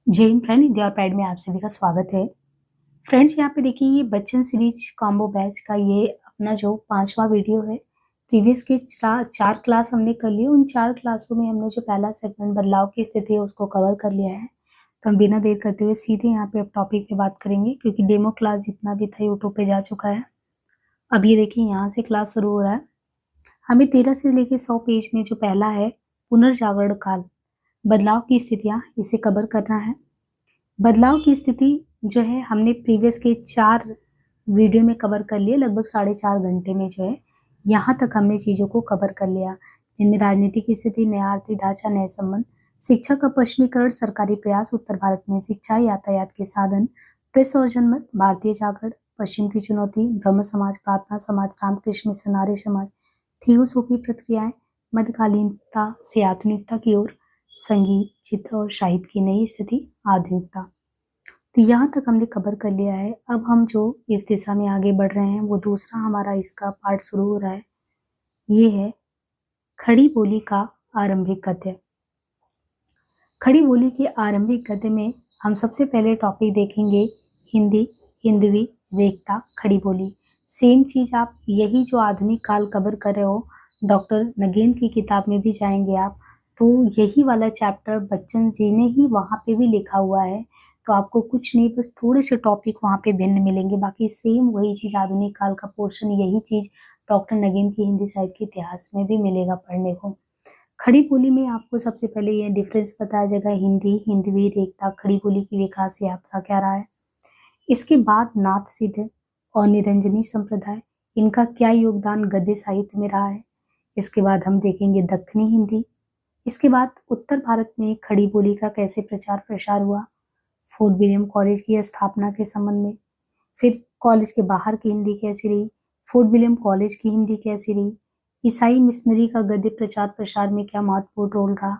जय Hind friend, India और pride में आप सभी का स्वागत है। फ्रेंड्स, यहाँ पे देखिए ये बच्चन सीरीज कॉम्बो बैच का ये अपना जो 5वां वीडियो है। प्रीवियस के चार क्लास हमने कर लिए। उन 4 क्लासों में हमने जो पहला सेगमेंट बदलाव की स्थिति है उसको कवर कर लिया है। तो हम बिना देर करते हुए सीधे यहाँ पे अब टॉपिक पे बात करेंगे, क्योंकि डेमो क्लास जितना भी था यूट्यूब पे जा चुका है। अब ये देखिए यहाँ से क्लास शुरू हो रहा है। हमें 13 से लेके 100 पेज में जो पहला है पुनर्जागरण काल, बदलाव की स्थितियाँ, इसे कवर करना है। बदलाव की स्थिति जो है हमने प्रीवियस के 4 वीडियो में कवर कर लिए। लगभग 4.5 घंटे में जो है यहाँ तक हमने चीज़ों को कवर कर लिया, जिनमें राजनीतिक स्थिति, नया आर्थिक ढांचा, नए संबंध, शिक्षा का पश्चिमीकरण, सरकारी प्रयास, उत्तर भारत में शिक्षा, यातायात के साधन, प्रेस और जनमत, भारतीय जागरण, पश्चिम की चुनौती, ब्रह्म समाज, प्रार्थना समाज, रामकृष्ण मिशन, आर्य समाज, थियोसोफी प्रक्रियाएं, मध्यकालीनता से आधुनिकता की ओर, संगीत, चित्र और साहित्य की नई स्थिति, आधुनिकता। तो यहाँ तक हमने कवर कर लिया है। अब हम जो इस दिशा में आगे बढ़ रहे हैं वो दूसरा हमारा इसका पार्ट शुरू हो रहा है। ये है खड़ी बोली का आरंभिक गद्य। खड़ी बोली के आरंभिक गद्य में हम सबसे पहले टॉपिक देखेंगे हिंदी, हिंदवी, रेखता, खड़ी बोली। सेम चीज आप यही जो आधुनिक काल कवर कर रहे हो, डॉक्टर नगेंद्र की किताब में भी जाएंगे आप, तो यही वाला चैप्टर बच्चन जी ने ही वहाँ पे भी लिखा हुआ है। तो आपको कुछ नहीं, बस थोड़े से टॉपिक वहाँ पे भिन्न मिलेंगे, बाकी सेम वही चीज आधुनिक काल का पोर्शन, यही चीज डॉक्टर नगेंद्र की हिंदी साहित्य के इतिहास में भी मिलेगा पढ़ने को। खड़ी बोली में आपको सबसे पहले ये डिफरेंस बताया जाएगा, हिंदी, हिंदवी, रेखता, खड़ी बोली की विकास यात्रा क्या रहा है। इसके बाद नाथ सिद्ध और निरंजनी संप्रदाय, इनका क्या योगदान गद्य साहित्य में रहा है। इसके बाद हम देखेंगे दक्षिणी हिंदी। इसके बाद उत्तर भारत में खड़ी बोली का कैसे प्रचार प्रसार हुआ, फोर्ट विलियम कॉलेज की स्थापना के संबंध में, फिर कॉलेज के बाहर की हिंदी कैसी रही, फोर्ट विलियम कॉलेज की हिंदी कैसी रही, ईसाई मिशनरी का गद्य प्रचार प्रसार में क्या महत्वपूर्ण रोल रहा,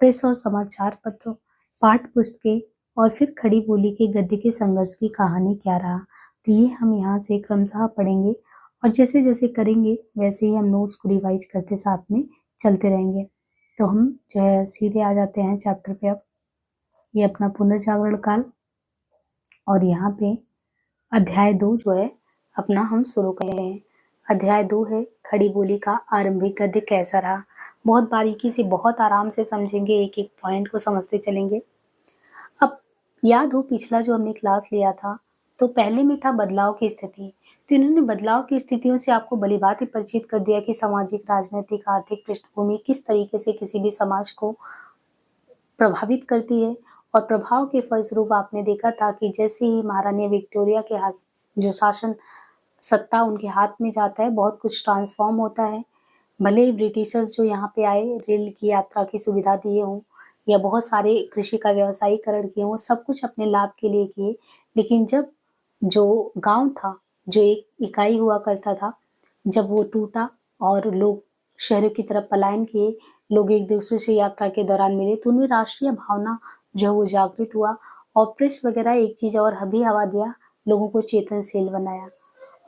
प्रेस और समाचार पत्रों, पाठ्य पुस्तकें, और फिर खड़ी बोली के गद्य के संघर्ष की कहानी क्या रहा। तो ये हम यहाँ से क्रमशः पढ़ेंगे, और जैसे जैसे करेंगे वैसे ही हम नोट्स को रिवाइज करते साथ में चलते रहेंगे। तो हम जो है सीधे आ जाते हैं चैप्टर पे। अब ये अपना पुनर्जागरण काल, और यहाँ पे अध्याय 2 जो है अपना हम शुरू कर रहे हैं। अध्याय 2 है खड़ी बोली का आरंभिक गद्य कैसा रहा। बहुत बारीकी से, बहुत आराम से समझेंगे, एक एक पॉइंट को समझते चलेंगे। अब याद हो पिछला जो हमने क्लास लिया था, तो पहले में था बदलाव की स्थिति। तो इन्होंने बदलाव की स्थितियों से आपको भलीभांति परिचित कर दिया कि सामाजिक, राजनीतिक, आर्थिक पृष्ठभूमि किस तरीके से किसी भी समाज को प्रभावित करती है। और प्रभाव के फलस्वरूप आपने देखा था कि जैसे ही महारानी विक्टोरिया के हाथ जो शासन सत्ता उनके हाथ में जाता है, बहुत कुछ ट्रांसफॉर्म होता है। भले ही ब्रिटिशर्स जो यहाँ पे आए, रेल की यात्रा की सुविधा दिए हों, या बहुत सारे कृषि का व्यवसायीकरण किए हों, सब कुछ अपने लाभ के लिए किए, लेकिन जब जो गांव था, जो एक इकाई हुआ करता था, जब वो टूटा और लोग शहरों की तरफ पलायन किए, लोग एक दूसरे से यात्रा के दौरान मिले, तो उनमें राष्ट्रीय भावना जो है वो जागृत हुआ, और प्रेस वगैरह एक चीज और हभी हवा दिया, लोगों को चेतनशील बनाया।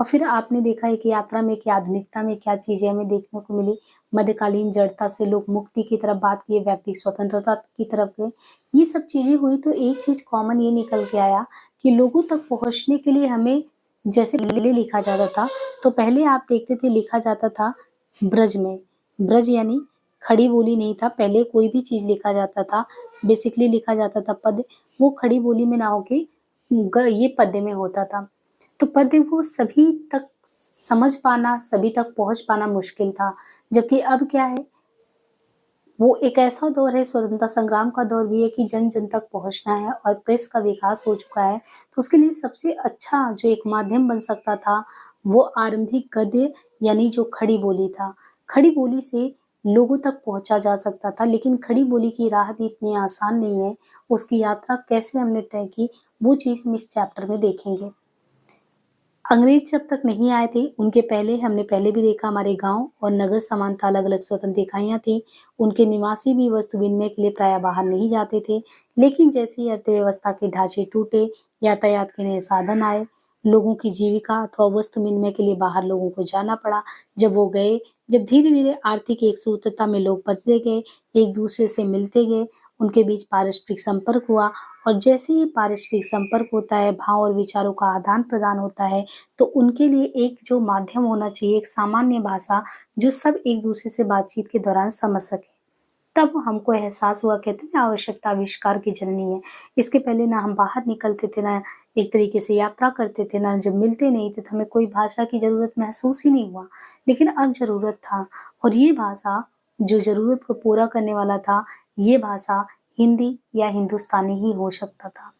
और फिर आपने देखा है कि यात्रा में क्या, आधुनिकता में क्या चीजें हमें देखने को मिली। मध्यकालीन जड़ता से लोग मुक्ति की तरफ बात किए, व्यक्तिगत स्वतंत्रता की तरफ गए। ये सब चीजें हुई तो एक चीज कॉमन ये निकल के आया कि लोगों तक पहुंचने के लिए हमें, जैसे पहले लिखा जाता था, तो पहले आप देखते थे लिखा जाता था ब्रज में। ब्रज यानी खड़ी बोली नहीं था, पहले कोई भी चीज लिखा जाता था बेसिकली लिखा जाता था पद्य, वो खड़ी बोली में ना होके ये पद्य में होता था। तो पद्य वो सभी तक समझ पाना, सभी तक पहुंच पाना मुश्किल था। जबकि अब क्या है, वो एक ऐसा दौर है, स्वतंत्रता संग्राम का दौर भी है कि जन जन तक पहुंचना है, और प्रेस का विकास हो चुका है। तो उसके लिए सबसे अच्छा जो एक माध्यम बन सकता था वो आरंभिक गद्य यानी जो खड़ी बोली था। खड़ी बोली से लोगों तक पहुंचा जा सकता था, लेकिन खड़ी बोली की राह भी इतनी आसान नहीं है। उसकी यात्रा कैसे हमने तय की, वो चीज हम इस चैप्टर में देखेंगे। अंग्रेज जब तक नहीं आए थे, उनके पहले हमने पहले भी देखा, हमारे गांव और नगर समानता अलग अलग स्वतंत्र इकाइयां थी। उनके निवासी भी वस्तु विनिमय के लिए प्राय बाहर नहीं जाते थे। लेकिन जैसे ही अर्थव्यवस्था के ढांचे टूटे, यातायात के नए साधन आए, लोगों की जीविका अथवा वस्तु विनिमय के लिए बाहर लोगों को जाना पड़ा। जब वो गए, जब धीरे धीरे आर्थिक एकसूत्रता में लोग बदलते गए, एक दूसरे से मिलते गए, उनके बीच पारस्परिक संपर्क हुआ और जैसे ही पारस्परिक संपर्क होता है, भाव और विचारों का आदान-प्रदान होता है, तो उनके लिए एक जो माध्यम होना चाहिए, एक सामान्य भाषा, जो सब एक-दूसरे से बातचीत के दौरान समझ सकें। तब हमको एहसास हुआ, कहते हैं ना, आवश्यकता आविष्कार की जननी है। इसके पहले ना हम बाहर निकलते थे, ना एक तरीके से यात्रा करते थे, ना जब मिलते नहीं थे तो हमें कोई भाषा की ज़रूरत महसूस ही नहीं हुआ। लेकिन अब ज़रूरत था और ये भाषा जो ज़रूरत को पूरा करने वाला था, ये भाषा हिंदी या हिंदुस्तानी ही हो सकता था।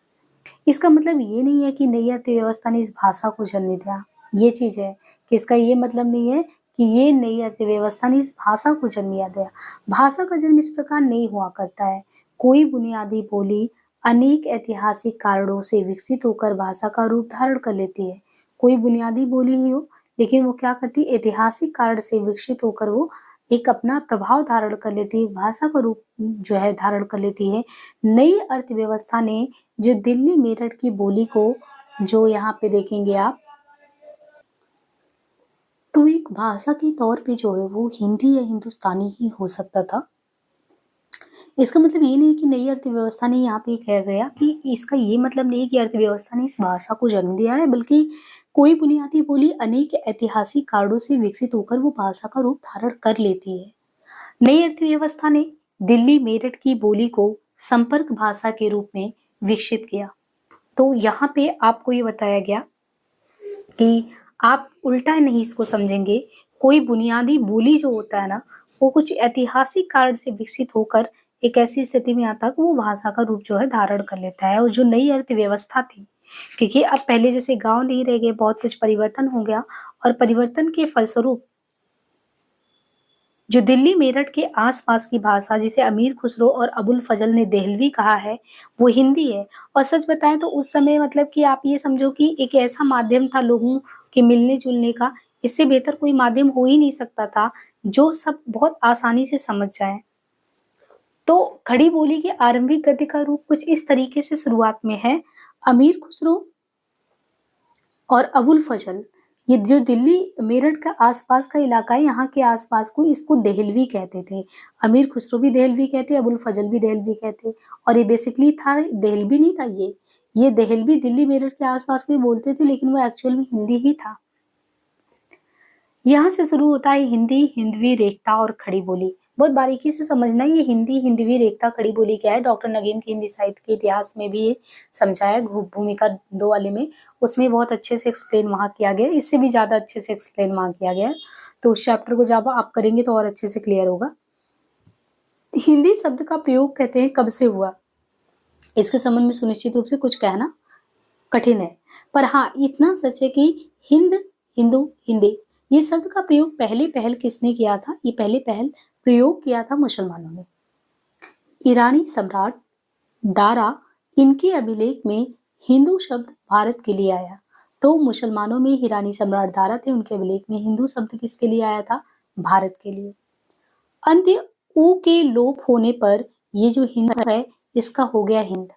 इसका मतलब ये नहीं है कि नई अर्थव्यवस्था ने इस भाषा को जन्म दिया, ये चीज़ है कि इसका ये मतलब नहीं है कि ये नई अर्थव्यवस्था ने इस भाषा को जन्म दिया। भाषा का जन्म इस प्रकार नहीं हुआ करता है। कोई बुनियादी बोली अनेक ऐतिहासिक कारणों से विकसित होकर भाषा का रूप धारण कर लेती है। कोई बुनियादी बोली ही हो, लेकिन वो क्या करती है, ऐतिहासिक कारण से विकसित होकर वो एक अपना प्रभाव धारण कर लेती है, एक भाषा का रूप जो है धारण कर लेती है। नई अर्थव्यवस्था ने जो दिल्ली मेरठ की बोली को, जो यहाँ पे देखेंगे आप, तो एक भाषा के तौर पे जो है वो हिंदी या हिंदुस्तानी ही हो सकता था। इसका मतलब ये नहीं कि नई अर्थव्यवस्था ने यहाँ पे कह गया कि इसका ये मतलब नहीं है कि अर्थव्यवस्था ने इस भाषा को जन्म दिया है, बल्कि कोई बुनियादी बोली अनेक ऐतिहासिक कारणों से विकसित होकर वो भाषा का रूप धारण कर लेती है। नई अर्थव्यवस्था ने दिल्ली मेरठ की बोली को संपर्क भाषा के रूप में विकसित किया। तो यहाँ पे आपको ये बताया गया कि आप उल्टा नहीं इसको समझेंगे। कोई बुनियादी बोली जो होता है ना, वो कुछ ऐतिहासिक कारण से विकसित होकर एक ऐसी स्थिति में आता है कि वो भाषा का रूप जो है धारण कर लेता है। और जो नई अर्थव्यवस्था थी, क्योंकि अब पहले जैसे गाँव नहीं रह गए, बहुत कुछ परिवर्तन हो गया और परिवर्तन के फलस्वरूप जो दिल्ली मेरठ के आसपास की भाषा, जिसे अमीर खुसरो और अबुल फजल ने देहलवी कहा है, वो हिंदी है। और सच बताएं तो उस समय मतलब कि आप ये समझो कि एक ऐसा माध्यम था लोगों के मिलने जुलने का, इससे बेहतर कोई माध्यम हो ही नहीं सकता था जो सब बहुत आसानी से समझ जाए। तो खड़ी बोली की आरंभिक गति का रूप कुछ इस तरीके से शुरुआत में है। अमीर खुसरो और अबुल फजल, ये जो दिल्ली मेरठ का आसपास का इलाका है, यहाँ के आसपास को इसको देहलवी कहते थे। अमीर खुसरो भी देहलवी कहते, अबुल फजल भी देहलवी कहते। और ये बेसिकली था, देहलवी नहीं था ये देहलवी दिल्ली मेरठ के आसपास में बोलते थे, लेकिन वो एक्चुअल में हिंदी ही था। यहाँ से शुरू होता है हिंदी, हिंदवी रेखता और खड़ी बोली। बहुत बारीकी से समझना है ये हिंदी, हिंदवी रेखता, खड़ी बोली क्या है। डॉक्टर नगीन के हिंदी साहित्य के इतिहास में भी ये समझाया, भूमिका 2 वाले में, उसमें बहुत अच्छे से एक्सप्लेन वहाँ किया गया, इससे भी ज़्यादा अच्छे से एक्सप्लेन वहाँ किया गया है। तो उस चैप्टर को जब आप करेंगे तो और अच्छे से क्लियर होगा। हिंदी शब्द का प्रयोग कहते हैं कब से हुआ, इसके संबंध में सुनिश्चित रूप से कुछ कहना कठिन है, पर हाँ इतना सच है कि हिंद, हिंदू, हिंदी, ये शब्द का प्रयोग पहल किसने किया था? ये पहल प्रयोग किया था मुसलमानों ने। ईरानी सम्राट दारा, इनके अभिलेख में हिंदू शब्द भारत के लिए आया। तो मुसलमानों में ईरानी सम्राट दारा थे, उनके अभिलेख में हिंदू शब्द किसके लिए आया था? भारत के लिए। अंत्य ऊ के लोप होने पर ये जो हिंद है, इसका हो गया हिंद।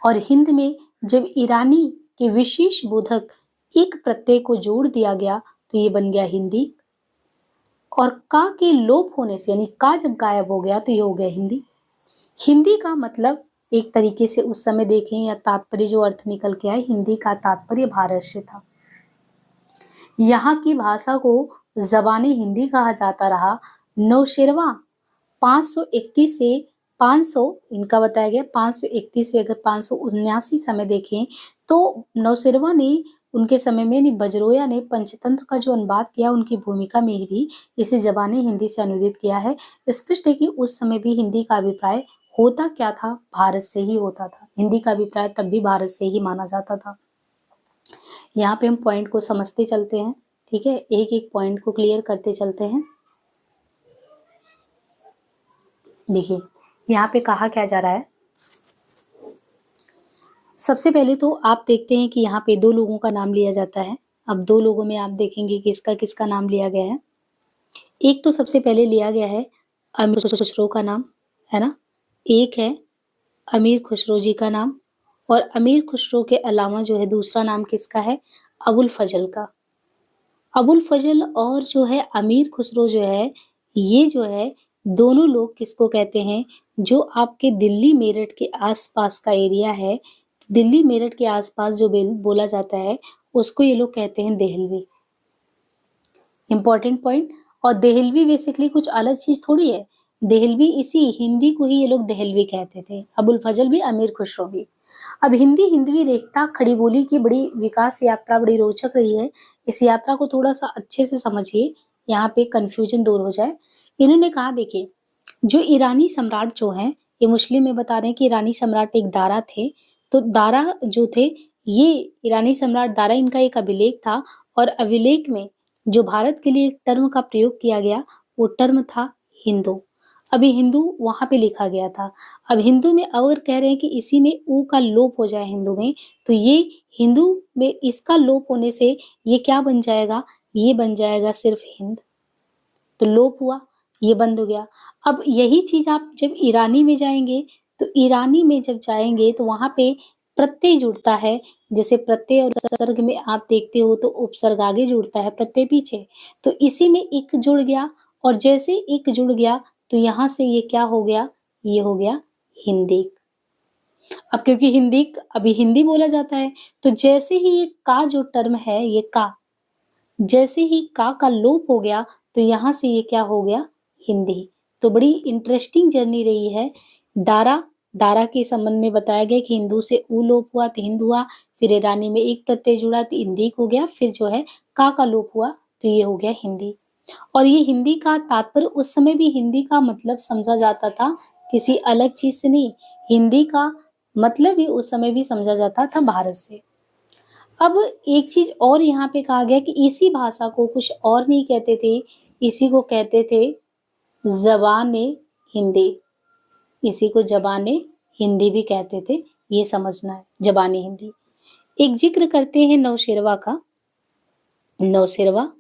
और हिंद में जब ईरानी के विशेष बोधक एक प्रत्यय को जोड़ दिया गया तो ये बन गया हिंदी। और का के लोप होने से, यानी का जब गायब हो गया तो ये हो गया हिंदी। हिंदी का मतलब एक तरीके से उस समय देखें या तात्पर्य जो अर्थ निकल के आए, हिंदी का तात्पर्य भारत से था। यहाँ की भाषा को ज़बान हिंदी कहा जाता रहा। नौशेरवा 531 से 500, इनका बताया गया 531 से अगर 579 समय देखें तो नौशेरवा ने उनके समय में बजरोया ने पंचतंत्र का जो अनुवाद किया, उनकी भूमिका में भी इसे ज़बान हिंदी से अनुदित किया है। स्पष्ट है कि उस समय भी हिंदी का अभिप्राय होता क्या था? भारत से ही होता था। हिंदी का अभिप्राय तब भी भारत से ही माना जाता था। यहाँ पे हम पॉइंट को समझते चलते हैं, ठीक है, एक एक पॉइंट को क्लियर करते चलते हैं। देखिए यहाँ पे कहा क्या जा रहा है। सबसे पहले तो आप देखते हैं कि यहाँ पे 2 लोगों का नाम लिया जाता है। अब 2 लोगों में आप देखेंगे कि किसका नाम लिया गया है। एक तो सबसे पहले लिया गया है अमीर खुसरो का नाम, है ना? एक है अमीर खुसरो जी का नाम, और अमीर खुसरो के अलावा जो है दूसरा नाम किसका है? अबुल फजल का। अबुल फजल और जो है अमीर खुसरो जो है, ये जो है दोनों लोग किसको कहते हैं? जो आपके दिल्ली मेरठ के आस-पास का एरिया है, दिल्ली मेरठ के आस-पास जो बोला जाता है, उसको ये लोग कहते हैं देहलवी। Important point. और देहलवी बेसिकली कुछ अलग चीज़ थोड़ी है। देहलवी इसी हिंदी को ही ये लोग देहलवी कहते थे। अबुल फजल भी, अमीर खुसरो भी। अब हिंदी हिंदवी रेखता खड़ी बोली की बड़ी विकास यात्रा बड़ी रोचक रही है। इस यात्रा को थोड़ा-सा अच्छे से समझिए, यहाँ पे कन्फ्यूजन दूर हो जाए। इन्होंने कहा देखिए, जो ईरानी सम्राट जो हैं, ये मुस्लिम में बता रहे हैं कि ईरानी सम्राट एक दारा थे। तो दारा जो थे, ये ईरानी सम्राट दारा इनका एक अभिलेख था और अभिलेख में जो भारत के लिए एक टर्म का प्रयोग किया गया, वो टर्म था हिंदू। अभी हिंदू वहाँ पे लिखा गया था। अब हिंदू में अगर कह रहे हैं कि इसी में ऊ का लोप हो जाए हिंदू में, तो ये हिंदू में इसका लोप होने से ये क्या बन जाएगा? ये बन जाएगा सिर्फ हिंद। तो लोप हुआ, ये बंद हो गया। अब यही चीज़ आप जब ईरानी में जाएँगे, तो ईरानी में जब जाएँगे तो वहाँ पे प्रत्यय जुड़ता है। जैसे प्रत्यय और उपसर्ग में आप देखते हो तो उपसर्ग आगे जुड़ता है, प्रत्यय पीछे। तो इसी में इक जुड़ गया और जैसे इक जुड़ गया तो यहाँ से ये क्या हो गया? ये हो गया हिंदी। अब क्योंकि हिंदी अभी हिंदी बोला जाता है, तो जैसे ही ये का जो टर्म है, ये का जैसे ही का लोप हो गया तो यहाँ से ये क्या हो गया? हिंदी। तो बड़ी इंटरेस्टिंग जर्नी रही है। दारा दारा के संबंध में बताया गया कि हिंदू से ऊ लोप हुआ तो हिंद हुआ, फिर ईरानी में एक प्रत्यय जुड़ा तो इंदिक हो गया, फिर जो है का लोप हुआ तो ये हो गया हिंदी। और ये हिंदी का तात्पर्य उस समय भी हिंदी का मतलब समझा जाता था, किसी अलग चीज़ से नहीं। हिंदी का मतलब ही उस समय भी समझा जाता था भारत से। अब एक चीज़ और यहाँ पे कहा गया कि इसी भाषा को कुछ और नहीं कहते थे, इसी को कहते थे ज़बान-ए हिंदी। इसी को ज़बान-ए हिंदी भी कहते थे, ये समझना है, ज़बान-ए हिंदी। एक ज़िक्र करते हैं नौशेरवा का। नौशेरवा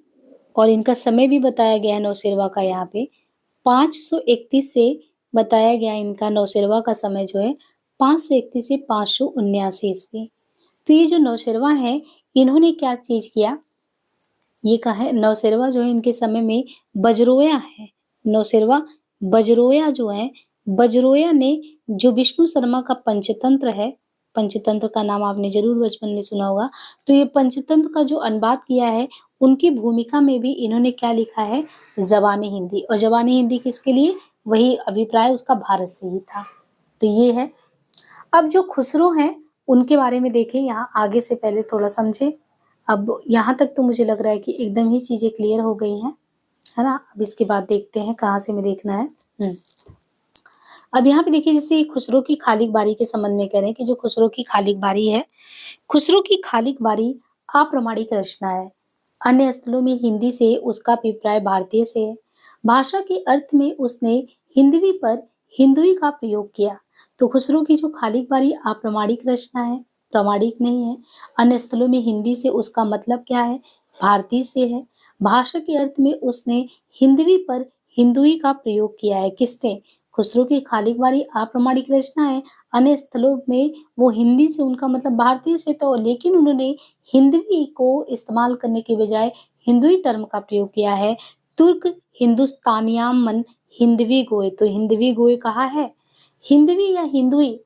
और इनका समय भी बताया गया है नौशेरवा का यहाँ पे। 531 से बताया गया इनका नौशेरवा का समय जो है 531 से 579 ईस्वी। तो ये जो नौशेरवा है, इन्होंने क्या चीज़ किया? ये कहा है नौशेरवा जो है इनके समय में बजरोया है। नौशेरवा बजरोया जो है, बजरोया ने जो विष्णु शर्मा का पंचतंत्र है, पंचतंत्र का नाम आपने ज़रूर बचपन में सुना होगा। तो ये पंचतंत्र का जो अनुवाद किया है, उनकी भूमिका में भी इन्होंने क्या लिखा है? ज़बान-ए हिंदी। और ज़बान-ए हिंदी किसके लिए? वही अभिप्राय उसका भारत से ही था। तो ये है। अब जो खुसरो हैं, उनके बारे में देखें यहाँ आगे से पहले थोड़ा समझें। अब यहाँ तक तो मुझे लग रहा है कि एकदम ही चीज़ें क्लियर हो गई हैं, है ना? अब इसके बाद देखते हैं कहाँ से हमें देखना है। अब यहाँ पे देखिए जैसे खुसरो की खालिक बारी के संबंध में कह रहे हैं कि जो खुसरो की खालिक बारी है, खुसरो की खालिक बारी अप्रामाणिक रचना है। अन्य स्थलों में हिंदी से उसका अभिप्राय भारतीय से है। भाषा के अर्थ में उसने हिंदवी पर हिंदुई का प्रयोग किया। तो खुसरो की जो खालिक बारी अप्रामाणिक रचना है, प्रामाणिक नहीं है। अन्य स्थलों में हिंदी से उसका मतलब क्या है? भारतीय से है। भाषा के अर्थ में उसने हिंदवी पर हिंदुई का प्रयोग किया है। किसने? खुसरो की खालिक बारी अप्रामाणिक रचना है। अन्य स्थलों में वो हिंदी से उनका मतलब भारतीय से तो, लेकिन उन्होंने हिंदवी को इस्तेमाल करने के बजाय हिंदुई टर्म का प्रयोग किया है। तुर्क हिंदुस्तानियाम मन हिंदवी गोए, तो हिंदवी गोए कहा है। हिंदवी या हिंदुई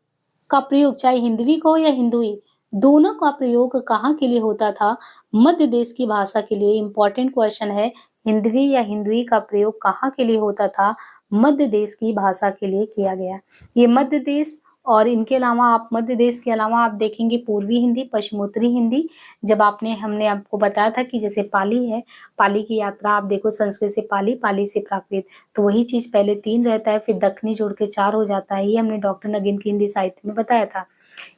का प्रयोग चाहे हिंदवी को या हिंदुई, दोनों का प्रयोग कहाँ के लिए होता था? मध्य देश की भाषा के लिए। इम्पोर्टेंट क्वेश्चन है, हिंदवी या हिंदुई का प्रयोग कहाँ के लिए होता था? मध्य देश की भाषा के लिए किया गया। ये मध्य देश और इनके अलावा आप मध्य देश के अलावा आप देखेंगे पूर्वी हिंदी, पश्चिमोत्तरी हिंदी। जब हमने आपको बताया था कि जैसे पाली है, पाली की यात्रा आप देखो संस्कृत से पाली, पाली से प्राकृत, तो वही चीज़ पहले 3 रहता है, फिर दक्खनी जोड़ के 4 हो जाता है। ये हमने डॉक्टर नगीन की हिंदी साहित्य में बताया था।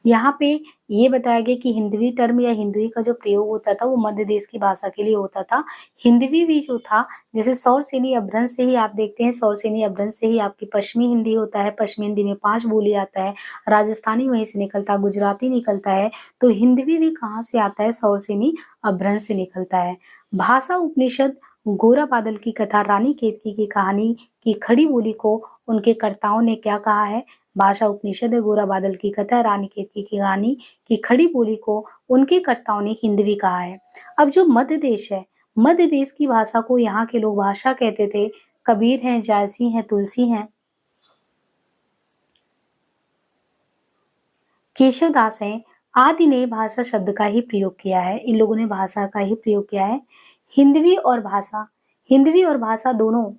यहाँ पे ये बताया गया कि हिंदवी टर्म या हिंदुई का जो प्रयोग होता था वो मध्य देश की भाषा के लिए होता था। हिंदवी भी जो था, जैसे सौरसेनी अपभ्रंश से ही आप देखते हैं, सौरसेनी अपभ्रंश से ही आपकी पश्चिमी हिंदी होता है। पश्चिमी हिंदी में 5 बोली आता है, राजस्थानी वहीं से निकलता है, गुजराती निकलता है। तो हिंदवी भी कहाँ से आता है? सौरसेनी अपभ्रंश से निकलता है। भाषा उपनिषद गोरा बादल की कथा, रानी केतकी की कहानी की खड़ी बोली को उनके कर्ताओं ने क्या कहा है? भाषा उपनिषद है, गोरा बादल की कथा, रानी केतकी की कहानी की खड़ी बोली को उनके कर्ताओं ने हिंदवी कहा है। अब जो मध्य देश है, मध्य देश की भाषा को यहाँ के लोग भाषा कहते थे। कबीर हैं, जायसी हैं, तुलसी हैं, केशव दास हैं, आदि ने भाषा शब्द का ही प्रयोग किया है। इन लोगों ने भाषा का ही प्रयोग किया है। हिंदवी और भाषा दोनों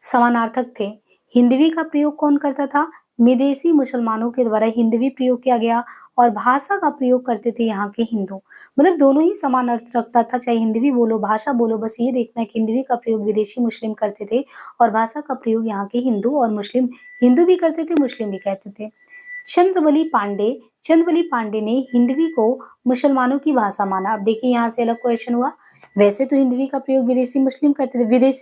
समानार्थक थे। हिंदवी का प्रयोग कौन करता था? विदेशी मुसलमानों के द्वारा हिंदवी प्रयोग किया गया और भाषा का प्रयोग करते थे यहाँ के हिंदू। मतलब दोनों ही समान अर्थ रखता था, चाहे हिंदवी बोलो, भाषा बोलो, बस ये देखना है कि हिंदवी का प्रयोग विदेशी मुस्लिम करते थे और भाषा का प्रयोग यहाँ के हिंदू और मुस्लिम, हिंदू भी करते थे, मुस्लिम भी कहते थे। चंद्रवली पांडे ने हिंदवी को मुसलमानों की भाषा माना। अब देखिए यहाँ से अलग क्वेश्चन हुआ। वैसे तो हिंदवी का प्रयोग विदेशी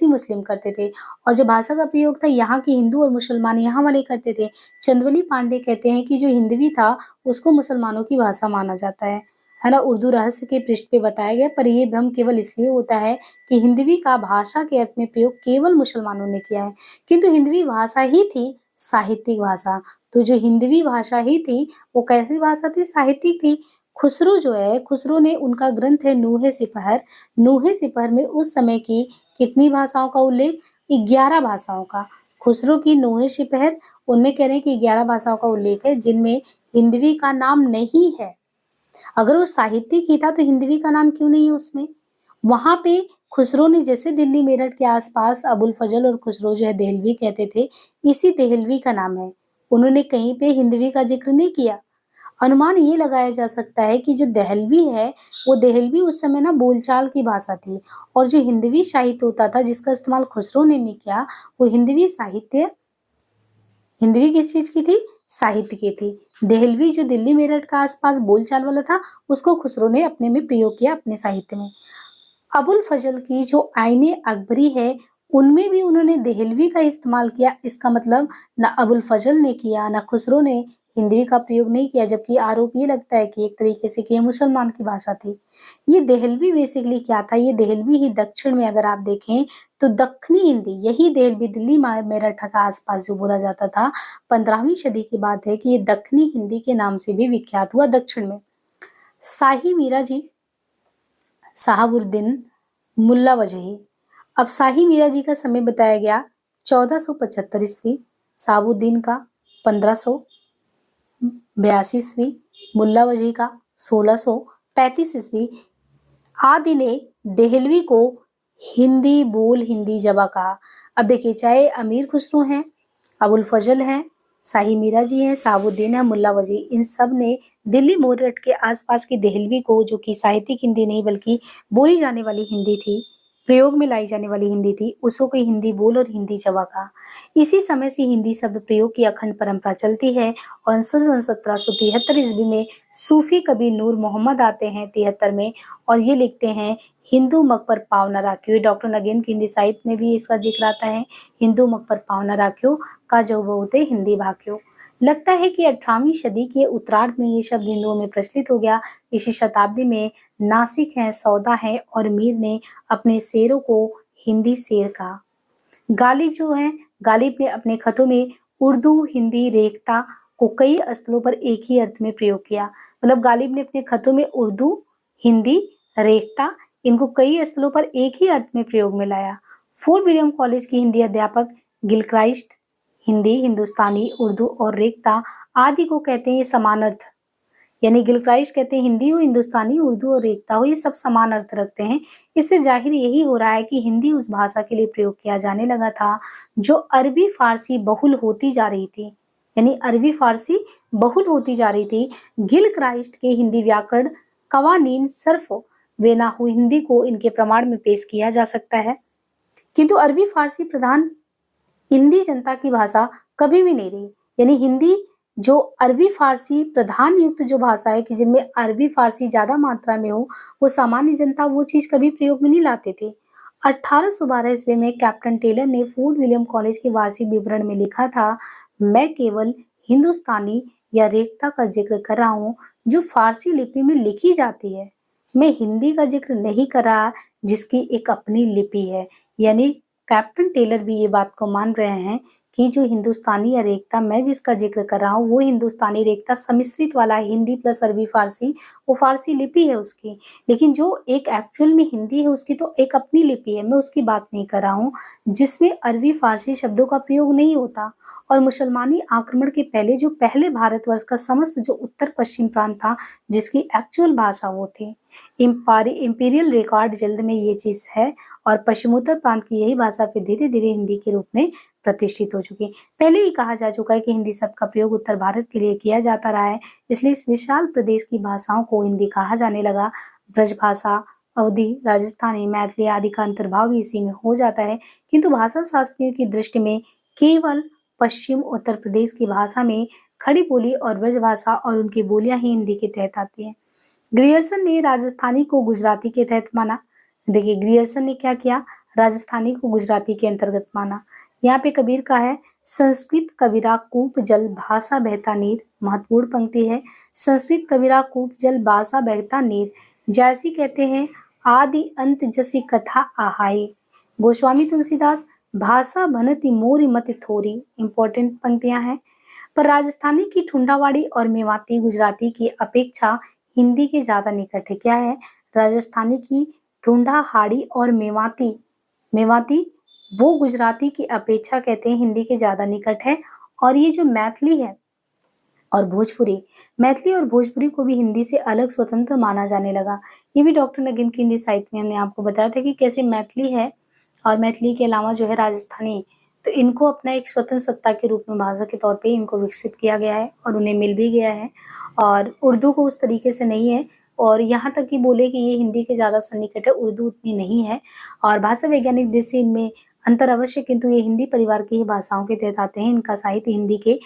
मुस्लिम करते थे और जो भाषा का प्रयोग था यहाँ के हिंदू और मुसलमान यहाँ वाले करते थे। चंद्रवली पांडे कहते हैं कि जो हिंदवी था उसको मुसलमानों की भाषा माना जाता है ना। उर्दू रहस्य के पृष्ठ पे बताया गया, पर यह भ्रम केवल इसलिए होता है कि हिंदवी का भाषा के अर्थ में प्रयोग केवल मुसलमानों ने किया है, किंतु हिंदवी भाषा ही थी साहित्यिक भाषा। तो जो हिंदवी भाषा ही थी वो कैसी भाषा थी? साहित्यिक थी। खुसरो जो है, खुसरो ने, उनका ग्रंथ है नूहे सिपहर। नूहे सिपहर में उस समय की कितनी भाषाओं का उल्लेख? 11 भाषाओं का। खुसरो की नूहे सिपहर, उनमें कह रहे हैं कि 11 भाषाओं का उल्लेख है जिनमें हिंदवी का नाम नहीं है। अगर वो साहित्यिक ही था तो हिंदवी का नाम क्यों नहीं है उसमें? वहां पे खुसरो ने, जैसे दिल्ली मेरठ के आसपास अबुल फजल और खुसरो जो है देहलवी कहते थे, इसी देहलवी का नाम है। उन्होंने कहीं पे हिंदवी का जिक्र नहीं किया। अनुमान ये लगाया जा सकता है कि जो देहलवी है वो देहलवी उस समय ना बोलचाल की भाषा थी और जो हिंदवी साहित्य होता था जिसका इस्तेमाल खुसरो ने नहीं किया वो हिंदवी साहित्य, हिंदवी किस चीज की थी? साहित्य की थी। देहलवी जो दिल्ली मेरठ का आसपास बोलचाल वाला था उसको खुसरो ने अपने में प्रयोग किया, अपने साहित्य में। अबुल फजल की जो आईने अकबरी है उनमें भी उन्होंने देहलवी का इस्तेमाल किया। इसका मतलब ना अबुल फजल ने किया ना खुसरो ने हिंदवी का प्रयोग नहीं किया, जबकि आरोप ये लगता है कि एक तरीके से कि ये मुसलमान की भाषा थी। ये देहलवी बेसिकली क्या था? ये देहलवी ही दक्षिण में अगर आप देखें तो दक्षिणी हिंदी, यही देहलवी दिल्ली मेरठ का आसपास जो बोला जाता था, 15वीं सदी की बात है कि ये दक्षिणी हिंदी के नाम से भी विख्यात हुआ दक्षिण में। शाही मीरा जी, साहबुद्दीन, मुल्ला वजही। अब शाही मीरा जी का समय बताया गया 1475 ईस्वी, साहबुद्दीन का 1582 ईस्वी, मुल्ला वजही का 1635 ईस्वी। आदि ने देहलवी को हिंदी जबा कहा। अब देखिए, चाहे अमीर खुसरो हैं, अबुल फजल हैं, शाही मीरा जी हैं, साहबुद्दीन है, मुल्ला वजी, इन सब ने दिल्ली मेरठ के आसपास की देहलवी को, जो कि साहित्यिक हिंदी नहीं बल्कि बोली जाने वाली हिंदी थी, प्रयोग में लाई जाने वाली हिंदी थी, उसको कोई हिंदी बोल और हिंदी जवा कहा। इसी समय से हिंदी शब्द प्रयोग की अखंड परंपरा चलती है और सन 1773 ईस्वी में सूफी कवि नूर मोहम्मद आते हैं 73 में और ये लिखते हैं हिंदू मग पर पाँव न राख्यो। डॉक्टर नगेन की हिंदी साहित्य में भी इसका जिक्र आता है, हिंदू मग पर पाँव न राख्यो का जो बहुते हिंदी भाख्यो। लगता है कि 18वीं सदी के उत्तरार्ध में ये शब्द हिंदुओं में प्रचलित हो गया। इसी शताब्दी में नासिक है, सौदा है और मीर ने अपने शेरों को हिंदी शेर कहा। गालिब जो है, गालिब ने अपने खतों में उर्दू, हिंदी, रेखता को कई स्थलों पर एक ही अर्थ में प्रयोग किया। मतलब गालिब ने अपने खतों में उर्दू, हिंदी, रेखता, इनको कई स्थलों पर एक ही अर्थ में प्रयोग में लाया। फोर्ट विलियम कॉलेज की हिंदी अध्यापक गिलक्राइस्ट हिंदी, हिंदुस्तानी, उर्दू और रेखता आदि को कहते हैं ये समान अर्थ, यानी गिलक्राइस्ट कहते हैं हिंदी हो, हिंदुस्तानी, उर्दू और रेखता हो, ये सब समान अर्थ रखते हैं। इससे जाहिर यही हो रहा है कि हिंदी उस भाषा के लिए प्रयोग किया जाने लगा था जो अरबी फारसी बहुल होती जा रही थी, यानी अरबी फारसी बहुल होती जा रही थी। गिलक्राइस्ट के हिंदी व्याकरण कवानीन सर्फ वे नाहु हिंदी को इनके प्रमाण में पेश किया जा सकता है, किंतु अरबी फारसी प्रधान हिंदी जनता की भाषा कभी भी नहीं रही। यानी हिंदी जो अरबी फारसी प्रधान युक्त जो भाषा है कि जिनमें अरबी फारसी ज्यादा मात्रा में हो, वो सामान्य जनता वो चीज कभी प्रयोग में नहीं लाते थे। 1812 ईस्वी में कैप्टन टेलर ने फोर्ट विलियम कॉलेज के वार्षिक विवरण में लिखा था, मैं केवल हिंदुस्तानी या रेखता का जिक्र कर रहा हूँ जो फारसी लिपि में लिखी जाती है, मैं हिंदी का जिक्र नहीं कर रहा जिसकी एक अपनी लिपि है। यानी कैप्टन टेलर भी ये बात को मान रहे हैं कि जो हिंदुस्तानी रेखता मैं जिसका जिक्र कर रहा हूँ वो हिंदुस्तानी रेखता सम्मिश्रित वाला हिंदी प्लस अरबी फारसी, वो फारसी लिपि है उसकी। लेकिन जो एक एक्चुअल में हिंदी है उसकी तो एक अपनी लिपि है, मैं उसकी बात नहीं कर रहा हूँ, जिसमें अरबी फारसी शब्दों का प्रयोग नहीं होता। और मुसलमानी आक्रमण के पहले जो पहले भारतवर्ष का समस्त जो उत्तर पश्चिम प्रांत था जिसकी एक्चुअल भाषा वो थी। इंपीरियल रिकॉर्ड जल्द में ये चीज है और पश्चिमोत्तर प्रांत की यही भाषा फिर धीरे धीरे हिंदी के रूप में प्रतिष्ठित हो चुकी है। पहले ही कहा जा चुका है कि हिंदी शब्द का प्रयोग उत्तर भारत के लिए किया जाता रहा है, इसलिए इस विशाल प्रदेश की भाषाओं को हिंदी कहा जाने लगा। ब्रजभाषा, अवधी, राजस्थानी, मैथिली आदि का अंतर्भाव भी इसी में हो जाता है, किंतु भाषा शास्त्रियों की दृष्टि में केवल पश्चिम उत्तर प्रदेश की भाषा में खड़ी बोली और ब्रजभाषा और उनकी बोलियां ही हिंदी के तहत आती हैं। ग्रियर्सन ने राजस्थानी को गुजराती के तहत माना। देखिए ग्रियर्सन ने क्या किया, राजस्थानी को गुजराती के अंतर्गत माना। यहाँ पे कबीर का है, संस्कृत कबीरा कूप जल भाषा बहता नीर, महत्वपूर्ण पंक्ति है। संस्कृत कबीरा कूप जल भाषा बहता नीर, जैसी कहते हैं आदि अंत जसी कथा आहाई। गोस्वामी तुलसीदास, भाषा भनति मोरी मत थोरी, इंपॉर्टेंट पंक्तियां हैं। पर राजस्थानी की ठुंडावाड़ी और मेवाती गुजराती की अपेक्षा हिंदी के ज्यादा निकट है। क्या है, राजस्थानी की ठुंडाहाड़ी और मेवाती मेवाती वो गुजराती की अपेक्षा कहते हैं हिंदी के ज्यादा निकट है। और ये जो मैथिली है और भोजपुरी, मैथिली और भोजपुरी को भी हिंदी से अलग स्वतंत्र माना जाने लगा। ये भी डॉक्टर नगीन की हिंदी साहित्य में हमने आपको बताया था कि कैसे मैथिली है और मैथिली के अलावा जो है राजस्थानी, तो इनको अपना एक स्वतंत्र सत्ता के रूप में भाषा के तौर पे इनको विकसित किया गया है और उन्हें मिल भी गया है। और उर्दू को उस तरीके से नहीं है, और यहाँ तक कि बोले कि ये हिंदी के ज़्यादा सन्निकट है, उर्दू उतनी नहीं है। और भाषा वैज्ञानिक दृष्टि से इनमें अंतर अवश्य, किंतु ये हिंदी परिवार की ही भाषाओं के तहत आते हैं। इनका साहित्य हिंदी के